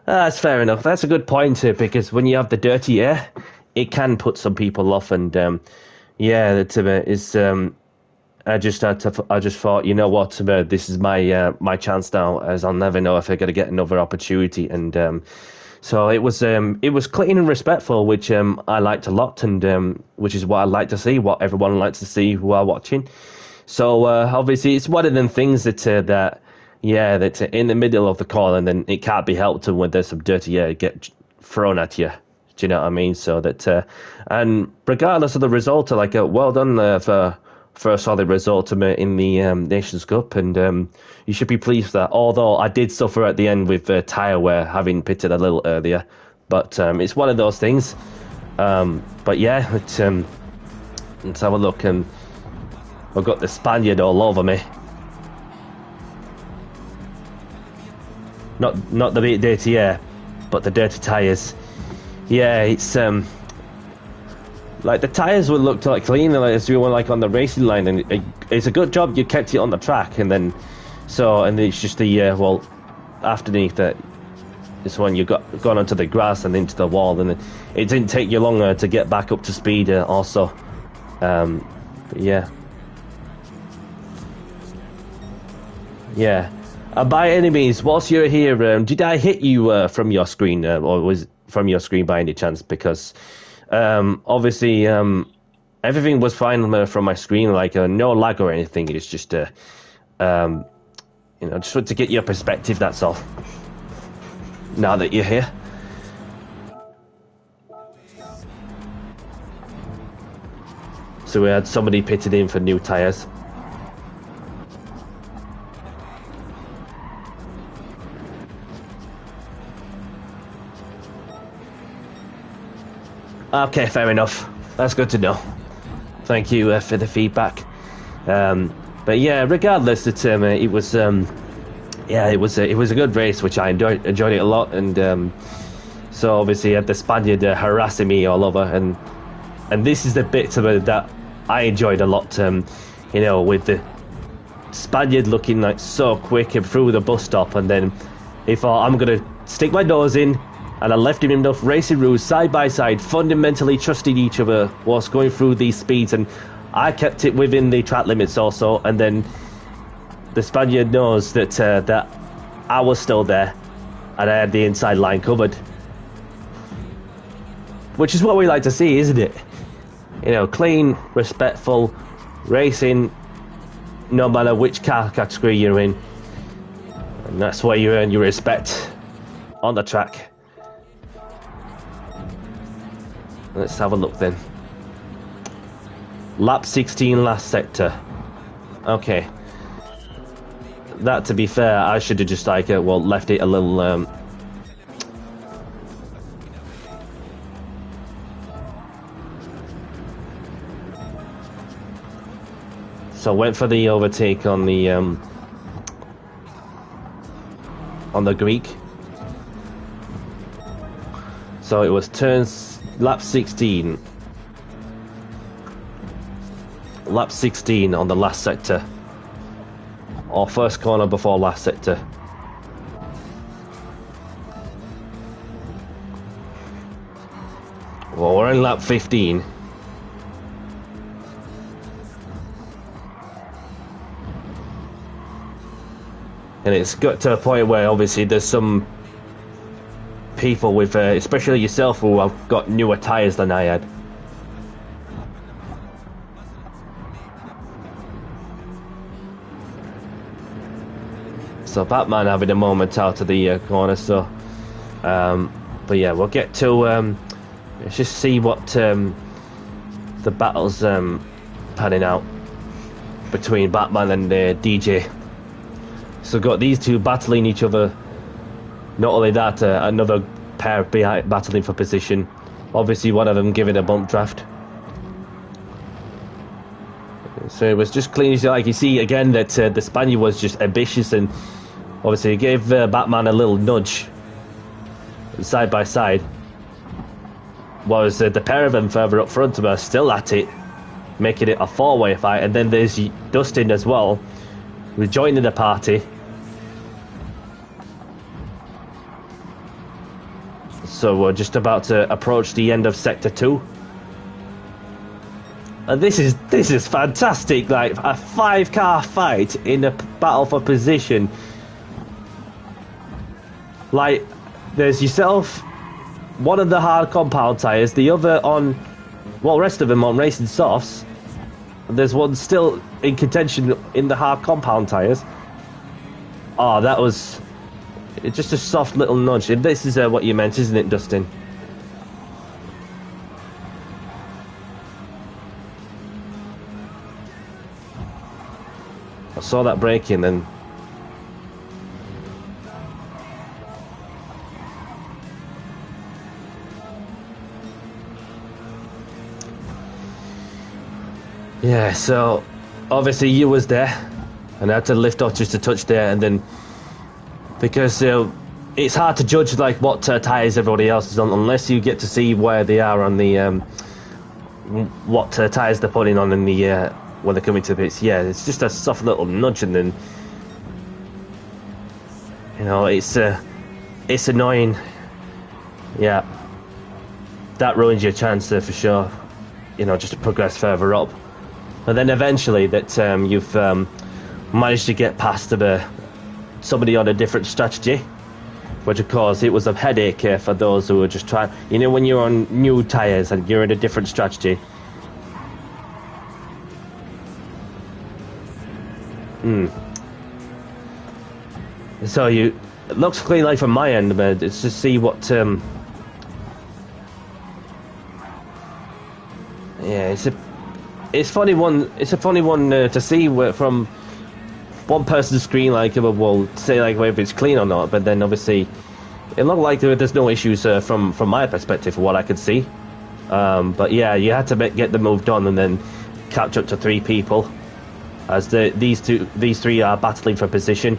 That's fair enough. That's a good point, because when you have the dirty air, it can put some people off. And yeah, I just thought, you know what, this is my chance now, as I'll never know if I'm gonna get another opportunity. And so it was clean and respectful, which I liked a lot, and which is what I like to see, what everyone likes to see who are watching. So obviously, it's one of them things that that's in the middle of the call, and then it can't be helped when there's some dirty air get thrown at you. Do you know what I mean? So that and regardless of the result, like well done for a solid result in the Nations Cup, and you should be pleased with that. Although I did suffer at the end with tyre wear, having pitted a little earlier, but it's one of those things. But yeah, let's have a look. I've got the Spaniard all over me. Not the dirty air, but the dirty tyres. Yeah, it's like the tyres would look like clean, like as you were like on the racing line, and it's a good job you kept it on the track, and then and it's just the well, underneath that is when you gone onto the grass and into the wall, and it didn't take you longer to get back up to speed. Also, but yeah. Yeah. By any means, whilst you're here, did I hit you from your screen, or was it from your screen by any chance? Because obviously everything was fine from my screen, like no lag or anything. It's just just want to get your perspective. That's all. Now that you're here. So we had somebody pitted in for new tyres. Okay, fair enough. That's good to know. Thank you for the feedback. But yeah, regardless, it was it was a good race, which I enjoyed it a lot. And so obviously, I had the Spaniard harassing me all over, and this is the bit of it that I enjoyed a lot. With the Spaniard looking like so quick and through the bus stop, and then he thought, I'm gonna stick my nose in. And I left him enough racing rules side by side, fundamentally trusting each other whilst going through these speeds. And I kept it within the track limits also. And then the Spaniard knows that that I was still there, and I had the inside line covered. Which is what we like to see, isn't it? Clean, respectful racing, no matter which car category you're in. And that's where you earn your respect on the track. Let's have a look then. Lap 16, last sector. Okay. That, to be fair, I should have just left it a little so went for the overtake on the Greek. So it was lap 16. Lap 16 on the last sector. Or first corner before last sector. Well, we're in lap 15. And it's got to a point where obviously there's some people with, especially yourself, who have got newer tyres than I had. So Batman having a moment out of the corner. So, but yeah, we'll get to. Let's just see what the battle's panning out between Batman and DJ. So got these two battling each other. Not only that, another pair behind battling for position. Obviously, one of them giving a bump draft. So it was just clean. Like you see again that the Spaniard was just ambitious and Obviously, he gave Batman a little nudge, side by side. Whereas the pair of them further up front are still at it, making it a four-way fight. And then there's Dustin as well, who's joining the party. So we're just about to approach the end of Sector 2. And this is fantastic, like a 5-car fight in a battle for position. Like, there's yourself, one of the hard compound tyres, the other on, well, rest of them on racing softs. And there's one still in contention in the hard compound tyres. Oh, that was just a soft little nudge. And this is what you meant, isn't it, Dustin? I saw that braking and yeah, so obviously you was there and I had to lift off just a touch there, and then because it's hard to judge like what tyres everybody else is on unless you get to see where they are on the what tyres they're putting on in the when they're coming to the pits. Yeah, it's just a soft little nudge, and then you know it's annoying. Yeah, that ruins your chance there for sure. You know, just to progress further up. But then eventually that you've managed to get past somebody on a different strategy, which of course it was a headache for those who were just trying. You know, when you're on new tyres and you're in a different strategy. So it looks clean like from my end, but it's to see what. Yeah, it's funny one. It's a funny one to see from one person's screen, like well, say like whether it's clean or not. But then obviously, it looked like there's no issues from my perspective, from what I could see. But yeah, you had to get the move done and then catch up to 3 people, as these 3 are battling for position.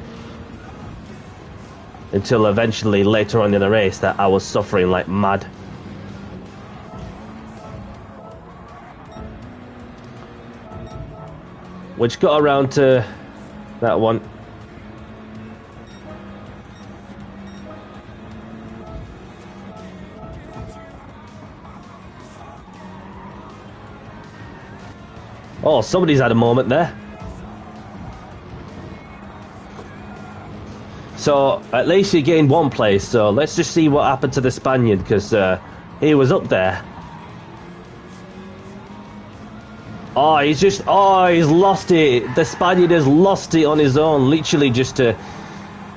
Until eventually, later on in the race, that I was suffering like mad. Which got around to that one. Oh, somebody's had a moment there. So, at least you gained 1 place, so let's just see what happened to the Spaniard, because he was up there. Oh, he's lost it. The Spaniard has lost it on his own, literally just to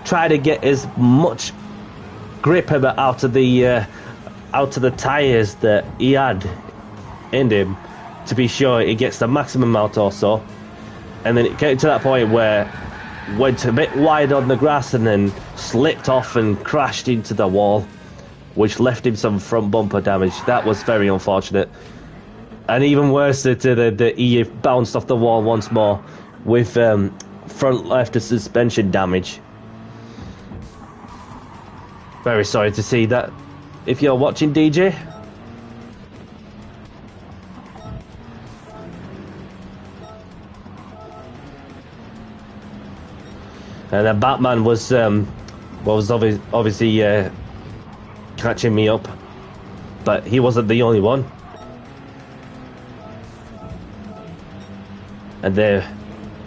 try to get as much grip out of the tyres that he had in him, to be sure he gets the maximum out also. And then it came to that point where went a bit wide on the grass and then slipped off and crashed into the wall, which left him some front bumper damage. That was very unfortunate. And even worse, he bounced off the wall once more with front left suspension damage. Very sorry to see that. If you're watching, DJ. And then Batman was obviously catching me up, but he wasn't the only one. And they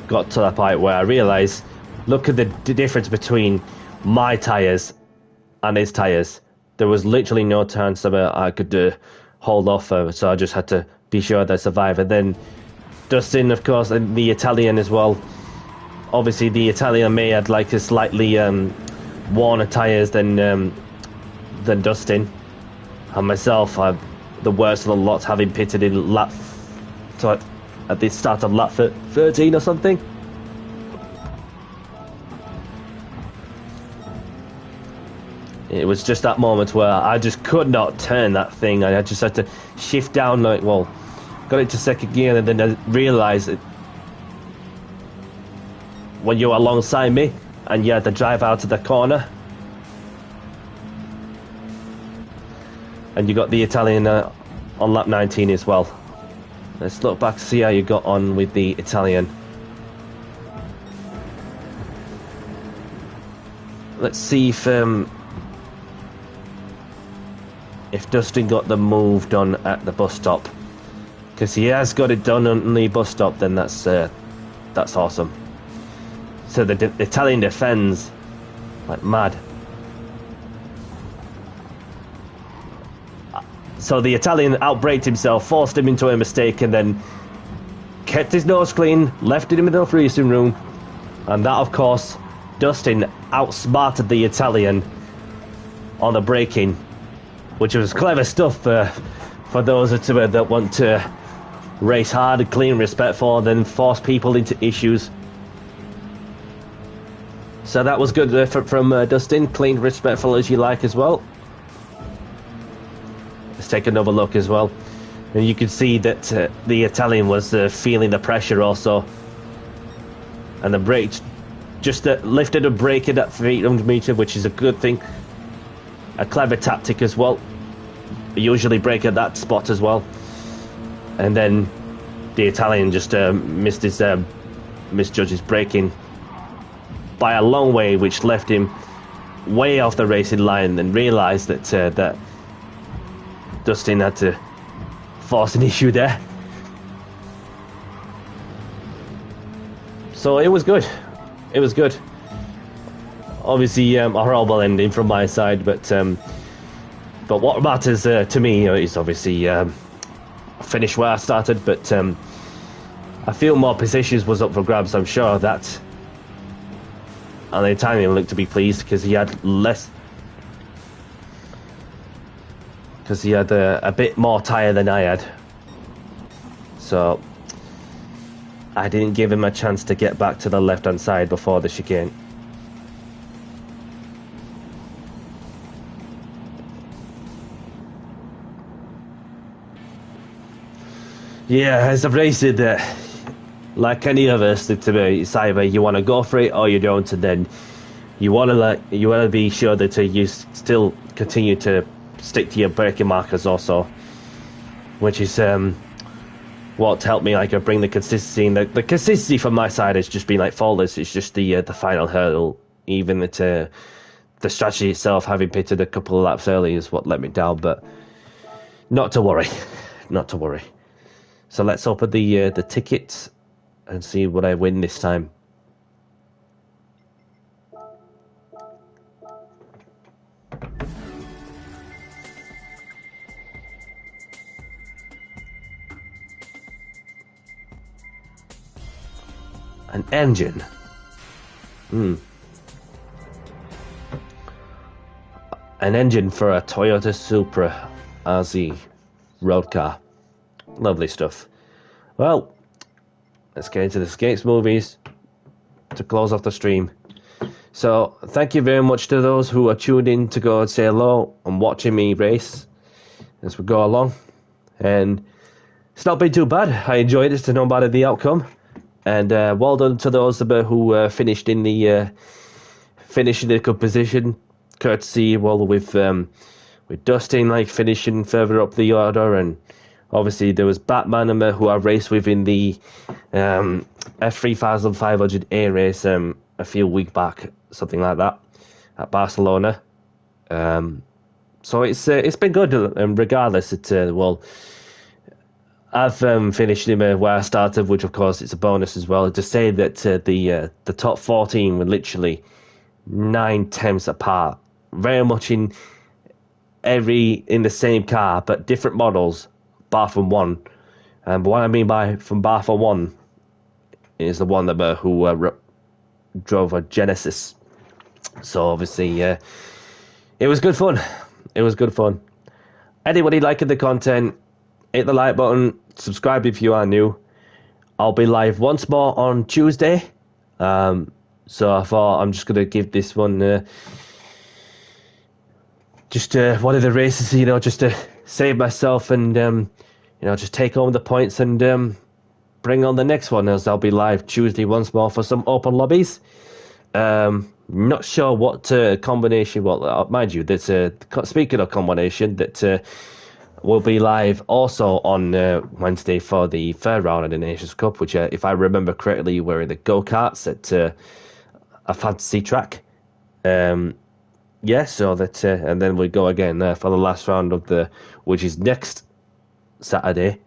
got to that point where I realised, look at the difference between my tyres and his tyres. There was literally no chance that I could hold off, so I just had to be sure that I survived. And then Dustin, of course, and the Italian as well. Obviously, the Italian may have like a slightly worn tyres than Dustin. And myself, I'm the worst of the lot, having pitted in lap at the start of lap 13 or something. It was just that moment where I just could not turn that thing. I just had to shift down, like, well, got it to second gear, and then I realised that when you're alongside me, and you had to drive out to the corner. And you got the Italian on lap 19 as well. Let's look back to see how you got on with the Italian. Let's see if Dustin got the move done at the bus stop. Because he has got it done on the bus stop, then that's awesome. So the Italian defends like mad. So the Italian outbraked himself, forced him into a mistake, and then kept his nose clean, left him in the freezing room. And that, of course, Dustin outsmarted the Italian on the braking, which was clever stuff for those that want to race hard and clean, respectful, and then force people into issues. So that was good effort from Dustin, clean, respectful as you like as well. Let's take another look as well, and you can see that the Italian was feeling the pressure also, and the brakes just lifted a brake at that 300 meter, which is a good thing, a clever tactic as well. They usually brake at that spot as well, and then the Italian just misjudged his braking by a long way, which left him way off the racing line, and realised that Dustin had to force an issue there. So it was good. It was good. Obviously, a horrible ending from my side, but what matters to me is obviously finish where I started. But I feel more positions was up for grabs. I'm sure of that. And the Italian looked to be pleased because he had less. Because he had a bit more tyre than I had. So I didn't give him a chance to get back to the left-hand side before the chicane. Yeah, as I've raced it, like any of us, to me, it's either you want to go for it or you don't, and then you want to be sure that you still continue to stick to your braking markers also, which is what helped me bring the consistency. And the consistency from my side has just been faultless. It's just the final hurdle, even that the strategy itself, having pitted a couple of laps early, is what let me down. But not to worry, not to worry. So let's open the tickets and see what I win this time. An engine. An engine for a Toyota Supra RZ road car. Lovely stuff. Well, let's get into the Skates movies to close off the stream. So, thank you very much to those who are tuned in to go and say hello and watching me race as we go along. And it's not been too bad. I enjoyed it, no matter the outcome. And well done to those who finished in the good position, courtesy with Dustin finishing further up the order, and obviously there was Batman who I raced with in the F3500A race a few weeks back, something like that, at Barcelona. So it's been good, and regardless, I've finished him where I started, which of course it's a bonus as well. To say that the top 14 were literally 9 tenths apart, very much in the same car, but different models, bar from one. But what I mean by from bar from one is the one who drove a Genesis. So obviously, it was good fun. It was good fun. Anybody liking the content, hit the like button, subscribe if you are new. I'll be live once more on Tuesday. So I thought I'm just going to give this one just one of the races, just to save myself and, just take home the points and bring on the next one, as I'll be live Tuesday once more for some open lobbies. Not sure what combination. Well, mind you, that's speaking of combination, that will be live also on Wednesday for the third round of the Nations Cup, which, if I remember correctly, were in the go-karts at a fantasy track. Yeah, so that, and then we go again for the last round of which is next Saturday,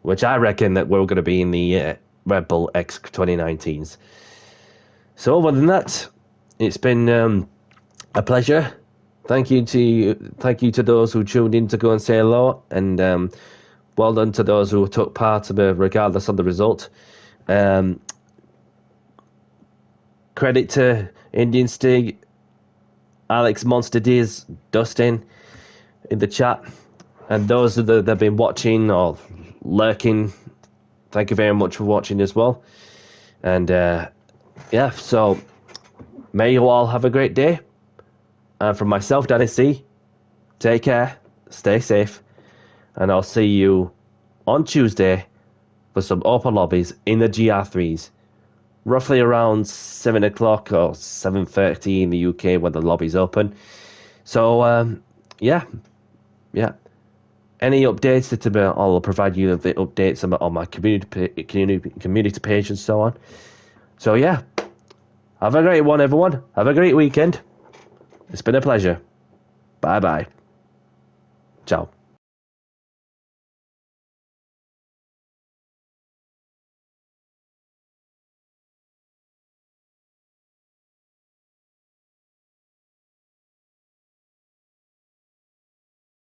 which I reckon that we're going to be in the Red Bull X 2019s. So other than that, it's been a pleasure. Thank you to those who tuned in to go and say hello, and well done to those who took part, regardless of the result. Credit to Indian Stig, Alex Monster Diz, Dustin in the chat, and those that have been watching or lurking. Thank you very much for watching as well. And yeah, so may you all have a great day. And from myself, Danny C, take care, stay safe, and I'll see you on Tuesday for some open lobbies in the GR3s, roughly around 7 o'clock or 7:30 in the UK when the lobby's open. So, yeah. Any updates that I'll provide you the updates on my community page and so on. So yeah, have a great one, everyone. Have a great weekend. It's been a pleasure. Bye bye. Ciao.